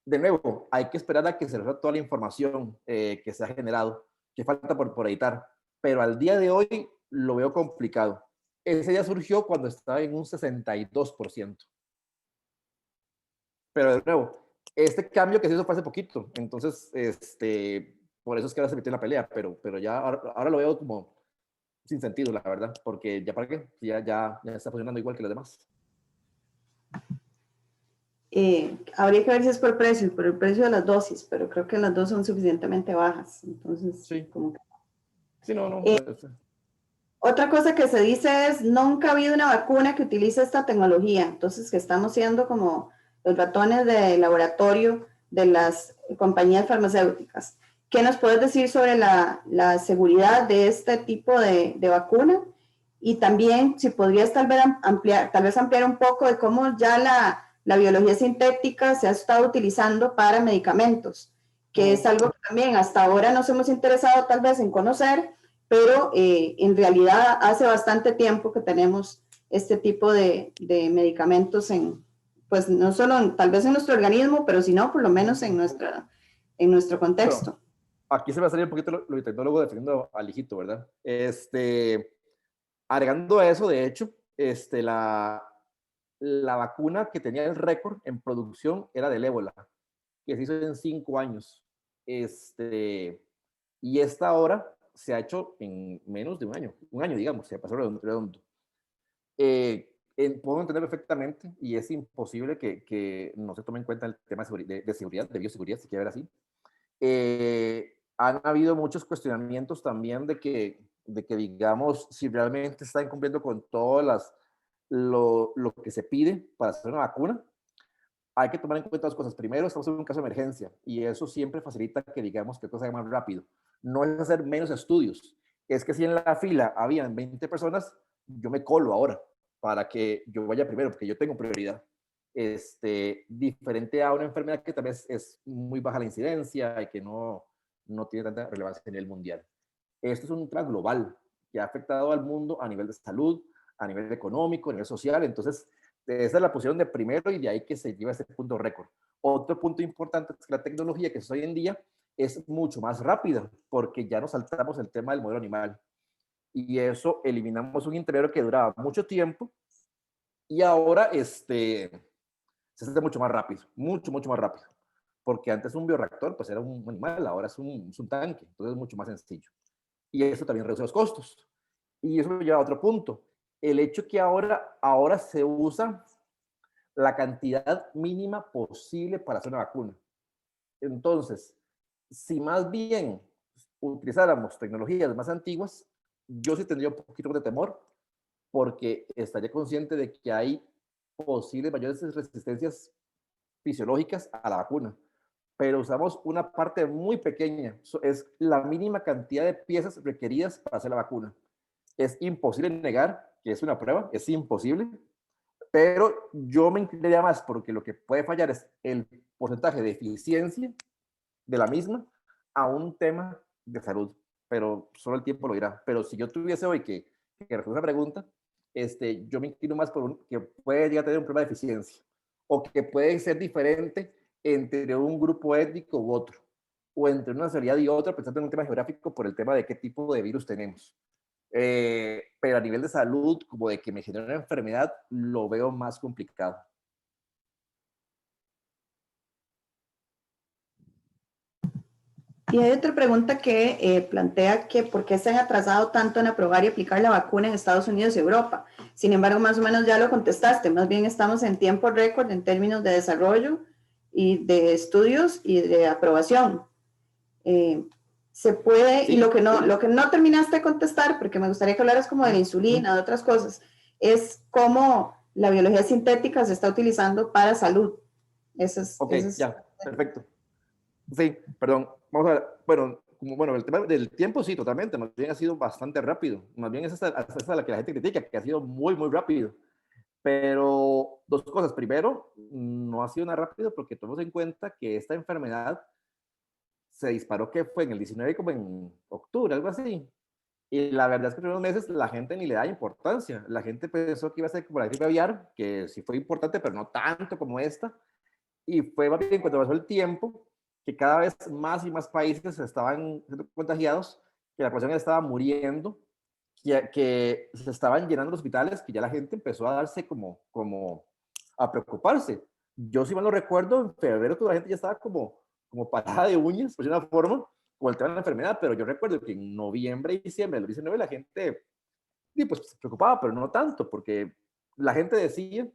De nuevo, hay que esperar a que se resuelva toda la información que se ha generado, que falta por editar. Pero al día de hoy lo veo complicado. Ese día surgió cuando estaba en un 62%. Pero de nuevo, este cambio que se hizo fue hace poquito. Entonces, por eso es que ahora se metió en la pelea. Pero ya ahora lo veo como sin sentido, la verdad, porque ya para qué, ya está funcionando igual que los demás. Habría que ver si es por el precio de las dosis, pero creo que las dos son suficientemente bajas, entonces Sí, como que... sí, no. Otra cosa que se dice es, nunca ha habido una vacuna que utilice esta tecnología, entonces que estamos siendo como los ratones de laboratorio de las compañías farmacéuticas. ¿Qué nos puedes decir sobre la seguridad de este tipo de vacuna? Y también si podrías tal vez ampliar un poco de cómo ya la biología sintética se ha estado utilizando para medicamentos, que es algo que también hasta ahora nos hemos interesado tal vez en conocer, pero en realidad hace bastante tiempo que tenemos este tipo de medicamentos pues no solo tal vez en nuestro organismo, pero sino por lo menos en nuestro contexto. Bueno, aquí se va a salir un poquito lo tecnólogo defendiendo al hijito, ¿verdad? Agregando a eso, de hecho, la vacuna que tenía el récord en producción era del ébola, que se hizo en 5 años. Y esta ahora se ha hecho en menos de un año, digamos, se pasó redondo. Puedo entender perfectamente y es imposible que no se tome en cuenta el tema de seguridad, de bioseguridad, si quiere ver así. Han habido muchos cuestionamientos también de que digamos, si realmente están cumpliendo con todas lo que se pide para hacer una vacuna, hay que tomar en cuenta dos cosas. Primero, estamos en un caso de emergencia y eso siempre facilita que digamos que cosa más rápido. No es hacer menos estudios, es que si en la fila habían 20 personas, yo me colo ahora para que yo vaya primero, porque yo tengo prioridad. Diferente a una enfermedad que tal vez es muy baja la incidencia y que no tiene tanta relevancia a nivel mundial. Esto es un tema global que ha afectado al mundo a nivel de salud, a nivel económico, a nivel social. Entonces, esa es la posición de primero y de ahí que se lleva ese punto récord. Otro punto importante es que la tecnología que es hoy en día es mucho más rápida porque ya nos saltamos el tema del modelo animal y eso eliminamos un intermediario que duraba mucho tiempo y ahora se hace mucho más rápido, mucho más rápido. Porque antes un bioreactor pues era un animal, ahora es un tanque, entonces es mucho más sencillo. Y eso también reduce los costos. Y eso me lleva a otro punto. El hecho que ahora se usa la cantidad mínima posible para hacer una vacuna. Entonces, si más bien utilizáramos tecnologías más antiguas, yo sí tendría un poquito de temor porque estaría consciente de que hay posibles mayores resistencias fisiológicas a la vacuna, pero usamos una parte muy pequeña, es la mínima cantidad de piezas requeridas para hacer la vacuna. Es imposible negar que es una prueba, es imposible, pero yo me inclinaría más porque lo que puede fallar es el porcentaje de eficiencia de la misma a un tema de salud, pero solo el tiempo lo dirá. Pero si yo tuviese hoy que responder esa pregunta, yo me inclino más por que puede llegar a tener un problema de eficiencia o que puede ser diferente entre un grupo étnico u otro, o entre una nacionalidad y otra, pensando en un tema geográfico por el tema de qué tipo de virus tenemos. Pero a nivel de salud, como de que me genere una enfermedad, lo veo más complicado. Y hay otra pregunta que plantea que por qué se han atrasado tanto en aprobar y aplicar la vacuna en Estados Unidos y Europa. Sin embargo, más o menos ya lo contestaste. Más bien estamos en tiempo récord en términos de desarrollo y de estudios y de aprobación. Se puede, Sí, y lo que no terminaste de contestar, porque me gustaría que hablaras como de la insulina, de otras cosas, es cómo la biología sintética se está utilizando para salud. ok, ya, perfecto. Sí, perdón. Vamos a ver. Bueno, el tema del tiempo sí, totalmente. Más bien ha sido bastante rápido. Más bien es esa la que la gente critica, que ha sido muy rápido. Pero dos cosas. Primero, no ha sido nada rápido porque tomemos en cuenta que esta enfermedad se disparó, que fue en el 19, como en octubre, algo así. Y la verdad es que en unos meses la gente ni le da importancia. La gente pensó que iba a ser como la gripe aviar, que sí fue importante, pero no tanto como esta. Y fue más bien cuando pasó el tiempo que cada vez más y más países estaban siendo contagiados, que la población estaba muriendo, que se estaban llenando los hospitales, que ya la gente empezó a darse como a preocuparse. Yo, si mal no recuerdo, en febrero toda la gente ya estaba como parada de uñas, por una forma, con el tema de la enfermedad, pero yo recuerdo que en noviembre y diciembre del 19 la gente pues, se preocupaba, pero no tanto, porque la gente decía,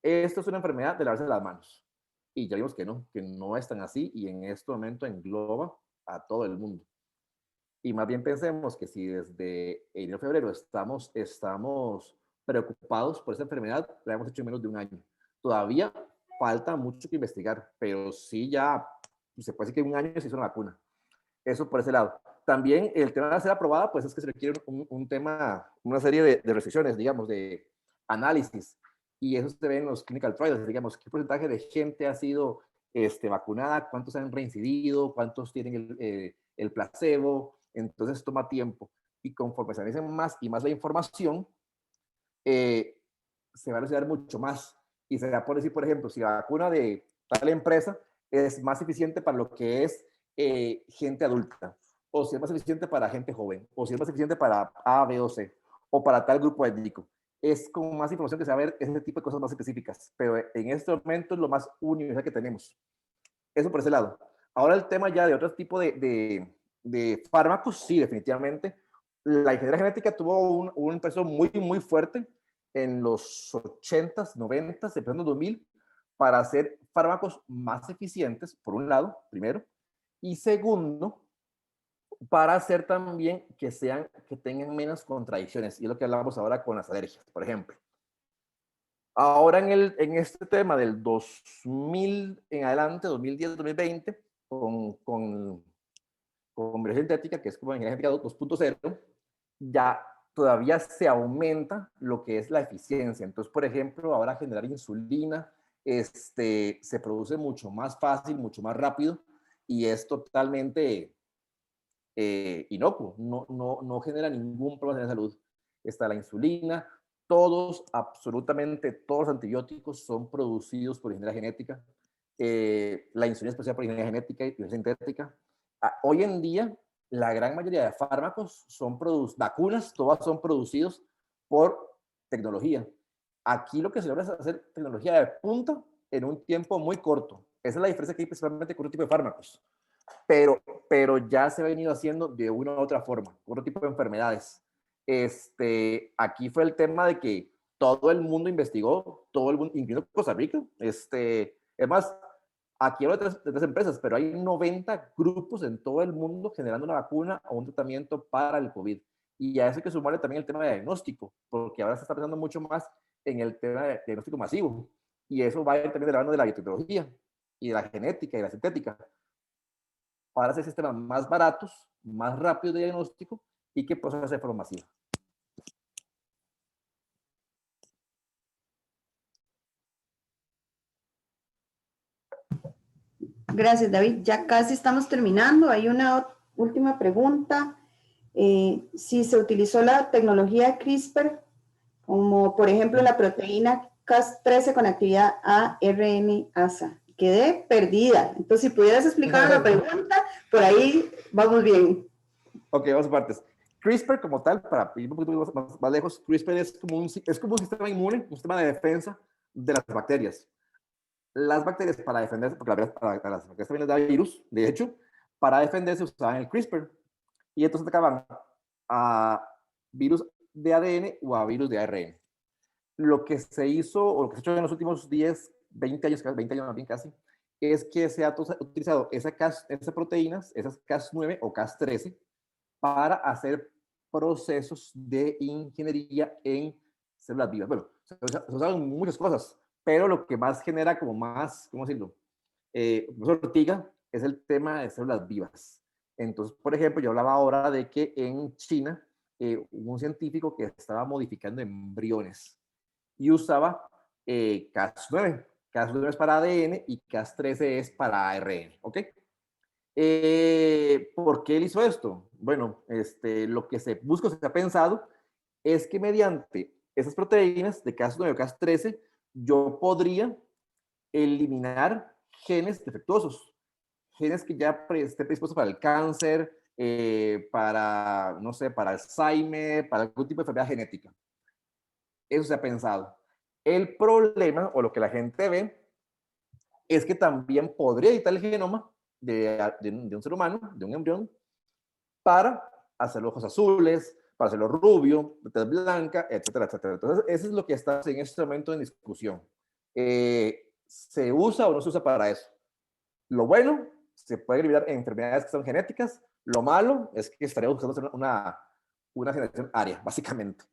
esto es una enfermedad de lavarse las manos. Y ya vimos que no es tan así y en este momento engloba a todo el mundo. Y más bien pensemos que si desde enero, febrero estamos preocupados por esa enfermedad, la hemos hecho en menos de un año. Todavía falta mucho que investigar, pero sí ya se puede decir que en un año se hizo una vacuna. Eso por ese lado. También el tema de ser aprobada, pues es que se requiere un tema, una serie de restricciones, digamos, de análisis. Y eso se ve en los clinical trials, digamos, qué porcentaje de gente ha sido vacunada, cuántos han reincidido, cuántos tienen el placebo. Entonces toma tiempo. Y conforme se analiza más y más la información, se va a elucidar mucho más. Y se va a poder decir, por ejemplo, si la vacuna de tal empresa es más eficiente para lo que es gente adulta, o si es más eficiente para gente joven, o si es más eficiente para A, B o C, o para tal grupo étnico. Es como más información que se va a ver ese tipo de cosas más específicas, pero en este momento es lo más universal que tenemos. Eso por ese lado. Ahora el tema ya de otro tipo de fármacos, sí, definitivamente. La ingeniería genética tuvo un peso muy fuerte en los 80s, 90s, empezando en 2000, para hacer fármacos más eficientes, por un lado, primero, y segundo, para hacer también que tengan menos contradicciones, y es lo que hablamos ahora con las alergias, por ejemplo. Ahora en este tema del 2000 en adelante, 2010, 2020, con biología sintética, que es como ingeniería genética 2.0, ya todavía se aumenta lo que es la eficiencia. Entonces, por ejemplo, ahora generar insulina se produce mucho más fácil, mucho más rápido y es totalmente inocuo, no genera ningún problema de salud. Está la insulina, todos, absolutamente todos los antibióticos son producidos por ingeniería genética. La insulina es producida por ingeniería genética y sintética. Hoy en día, la gran mayoría de fármacos son vacunas, todas son producidos por tecnología. Aquí lo que se logra es hacer tecnología de punta en un tiempo muy corto. Esa es la diferencia que hay principalmente con otro tipo de fármacos. Pero ya se ha venido haciendo de una u otra forma, otro tipo de enfermedades. Aquí fue el tema de que todo el mundo investigó, todo el mundo, incluso Costa Rica. Es más, aquí hablo de tres empresas, pero hay 90 grupos en todo el mundo generando una vacuna o un tratamiento para el COVID. Y a eso hay que sumarle también el tema de diagnóstico, porque ahora se está pensando mucho más en el tema de diagnóstico masivo. Y eso va a ir también de la mano de la biotecnología y de la genética y la sintética, para hacer sistemas más baratos, más rápidos de diagnóstico y que puedan hacer de forma masiva. Gracias, David. Ya casi estamos terminando. Hay una última pregunta. Si se utilizó la tecnología CRISPR, como por ejemplo la proteína Cas13 con actividad ARN-ASA. Quedé perdida. Entonces, si pudieras explicar la pregunta, por ahí vamos bien. Ok, vamos a partes. CRISPR como tal, para ir un poquito más lejos, CRISPR es como un sistema inmune, un sistema de defensa de las bacterias. Las bacterias para defenderse, porque las bacterias también les da virus, de hecho, para defenderse usaban el CRISPR. Y entonces atacaban a virus de ADN o a virus de ARN. Lo que se hizo, o lo que se ha hecho en los últimos 10, 20 años, 20 años más bien casi, es que se ha utilizado esas proteínas, esas Cas9 o Cas13, para hacer procesos de ingeniería en células vivas. Bueno, se usan muchas cosas, pero lo que más genera como más, ¿cómo decirlo? Profesor Ortiga, es el tema de células vivas. Entonces, por ejemplo, yo hablaba ahora de que en China hubo un científico que estaba modificando embriones y usaba Cas9. Cas9 es para ADN y Cas13 es para ARN, ¿ok? ¿Por qué él hizo esto? Bueno, lo que se busca, se ha pensado, es que mediante esas proteínas de Cas9 o Cas13, yo podría eliminar genes defectuosos, genes que ya estén predispuestos para el cáncer, para, no sé, para Alzheimer, para algún tipo de enfermedad genética. Eso se ha pensado. El problema, o lo que la gente ve, es que también podría editar el genoma de un ser humano, de un embrión, para hacer ojos azules, para hacerlo rubio, de tez blanca, etcétera, etcétera. Entonces, eso es lo que está en este momento en discusión. ¿Se usa o no se usa para eso? Lo bueno, se puede eliminar enfermedades que son genéticas. Lo malo es que estaríamos buscando una generación aria, básicamente.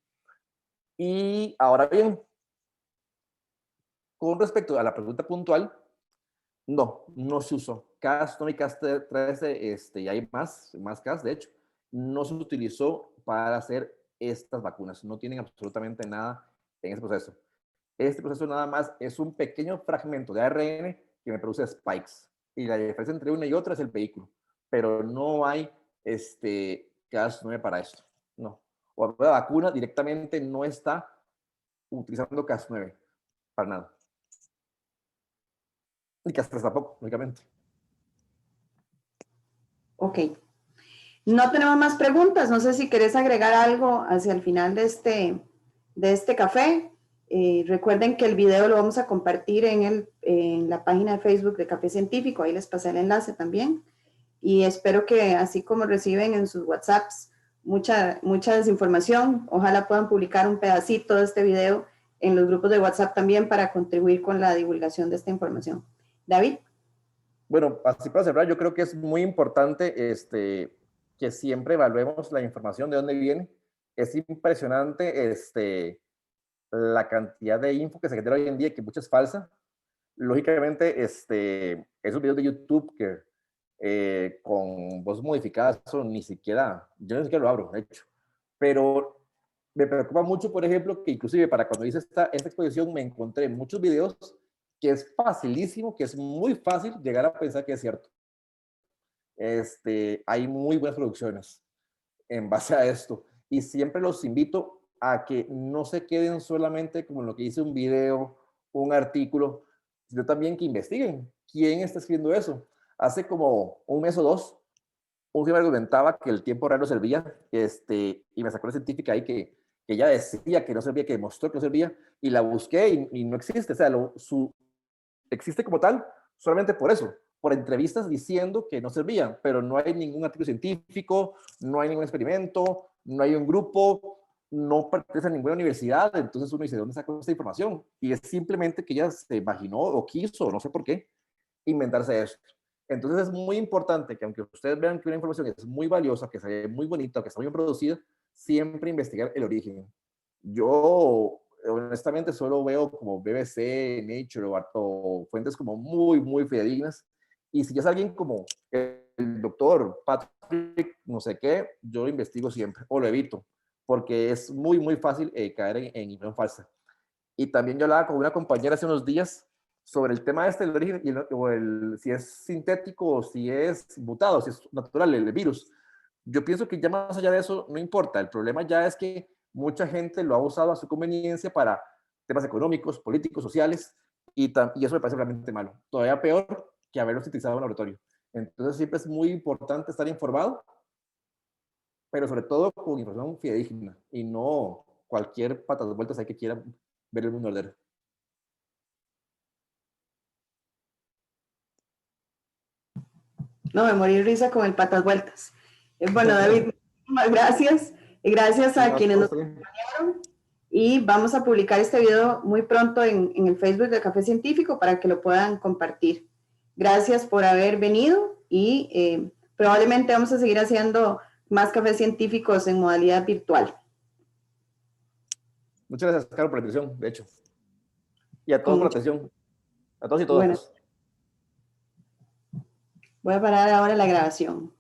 Y ahora bien, con respecto a la pregunta puntual, no se usó. Cas9 y Cas13, y hay más Cas, de hecho, no se utilizó para hacer estas vacunas. No tienen absolutamente nada en ese proceso. Este proceso nada más es un pequeño fragmento de ARN que me produce spikes. Y la diferencia entre una y otra es el vehículo. Pero no hay Cas9 para esto. No. O la vacuna directamente no está utilizando Cas9 para nada. Ni Cas3 tampoco, únicamente. Ok. No tenemos más preguntas. No sé si querés agregar algo hacia el final de este café. Recuerden que el video lo vamos a compartir en la página de Facebook de Café Científico. Ahí les pasé el enlace también. Y espero que así como reciben en sus WhatsApps mucha desinformación, ojalá puedan publicar un pedacito de este video en los grupos de WhatsApp también para contribuir con la divulgación de esta información. David. Bueno, así para cerrar, yo creo que es muy importante que siempre evaluemos la información de dónde viene. Es impresionante la cantidad de info que se genera hoy en día, que mucha es falsa. Lógicamente, esos videos de YouTube que con voz modificada, eso ni siquiera, yo ni siquiera lo abro, de hecho. Pero me preocupa mucho, por ejemplo, que inclusive para cuando hice esta exposición me encontré muchos videos que es facilísimo, que es muy fácil llegar a pensar que es cierto. Hay muy buenas producciones en base a esto. Y siempre los invito a que no se queden solamente como en lo que dice un video, un artículo, sino también que investiguen quién está escribiendo eso. Hace como un mes o dos, un film argumentaba que el tiempo real no servía, y me sacó una científica ahí que ella decía que no servía, que demostró que no servía, y la busqué y no existe. O sea, existe como tal solamente por eso, por entrevistas diciendo que no servían, pero no hay ningún artículo científico, no hay ningún experimento, no hay un grupo, no pertenece a ninguna universidad. Entonces uno dice, ¿dónde sacó esta información? Y es simplemente que ella se imaginó o quiso, no sé por qué, inventarse esto. Entonces es muy importante que aunque ustedes vean que una información es muy valiosa, que se ve muy bonita, que está muy bien producida, siempre investigar el origen. Yo honestamente solo veo como BBC, Nature o fuentes como muy, muy fidedignas. Y si es alguien como el doctor Patrick, no sé qué, yo lo investigo siempre o lo evito, porque es muy, muy fácil caer en información falsa. Y también yo hablaba con una compañera hace unos días sobre el tema del origen, si es sintético o si es mutado, si es natural el virus. Yo pienso que ya más allá de eso no importa. El problema ya es que mucha gente lo ha usado a su conveniencia para temas económicos, políticos, sociales, y eso me parece realmente malo. Todavía peor que haberlos utilizado en laboratorio. Entonces siempre es muy importante estar informado, pero sobre todo con información fidedigna y no cualquier patas vueltas ahí que quiera ver el mundo arder. No, me morí de risa con el patas vueltas. Bueno, David, muchísimas gracias. Y gracias a quienes nos acompañaron. Y vamos a publicar este video muy pronto en el Facebook de Café Científico para que lo puedan compartir. Gracias por haber venido y probablemente vamos a seguir haciendo más cafés científicos en modalidad virtual. Muchas gracias, Carlos, por la atención, de hecho. Y a todos por la atención. A todos y todas. Bueno, voy a parar ahora la grabación.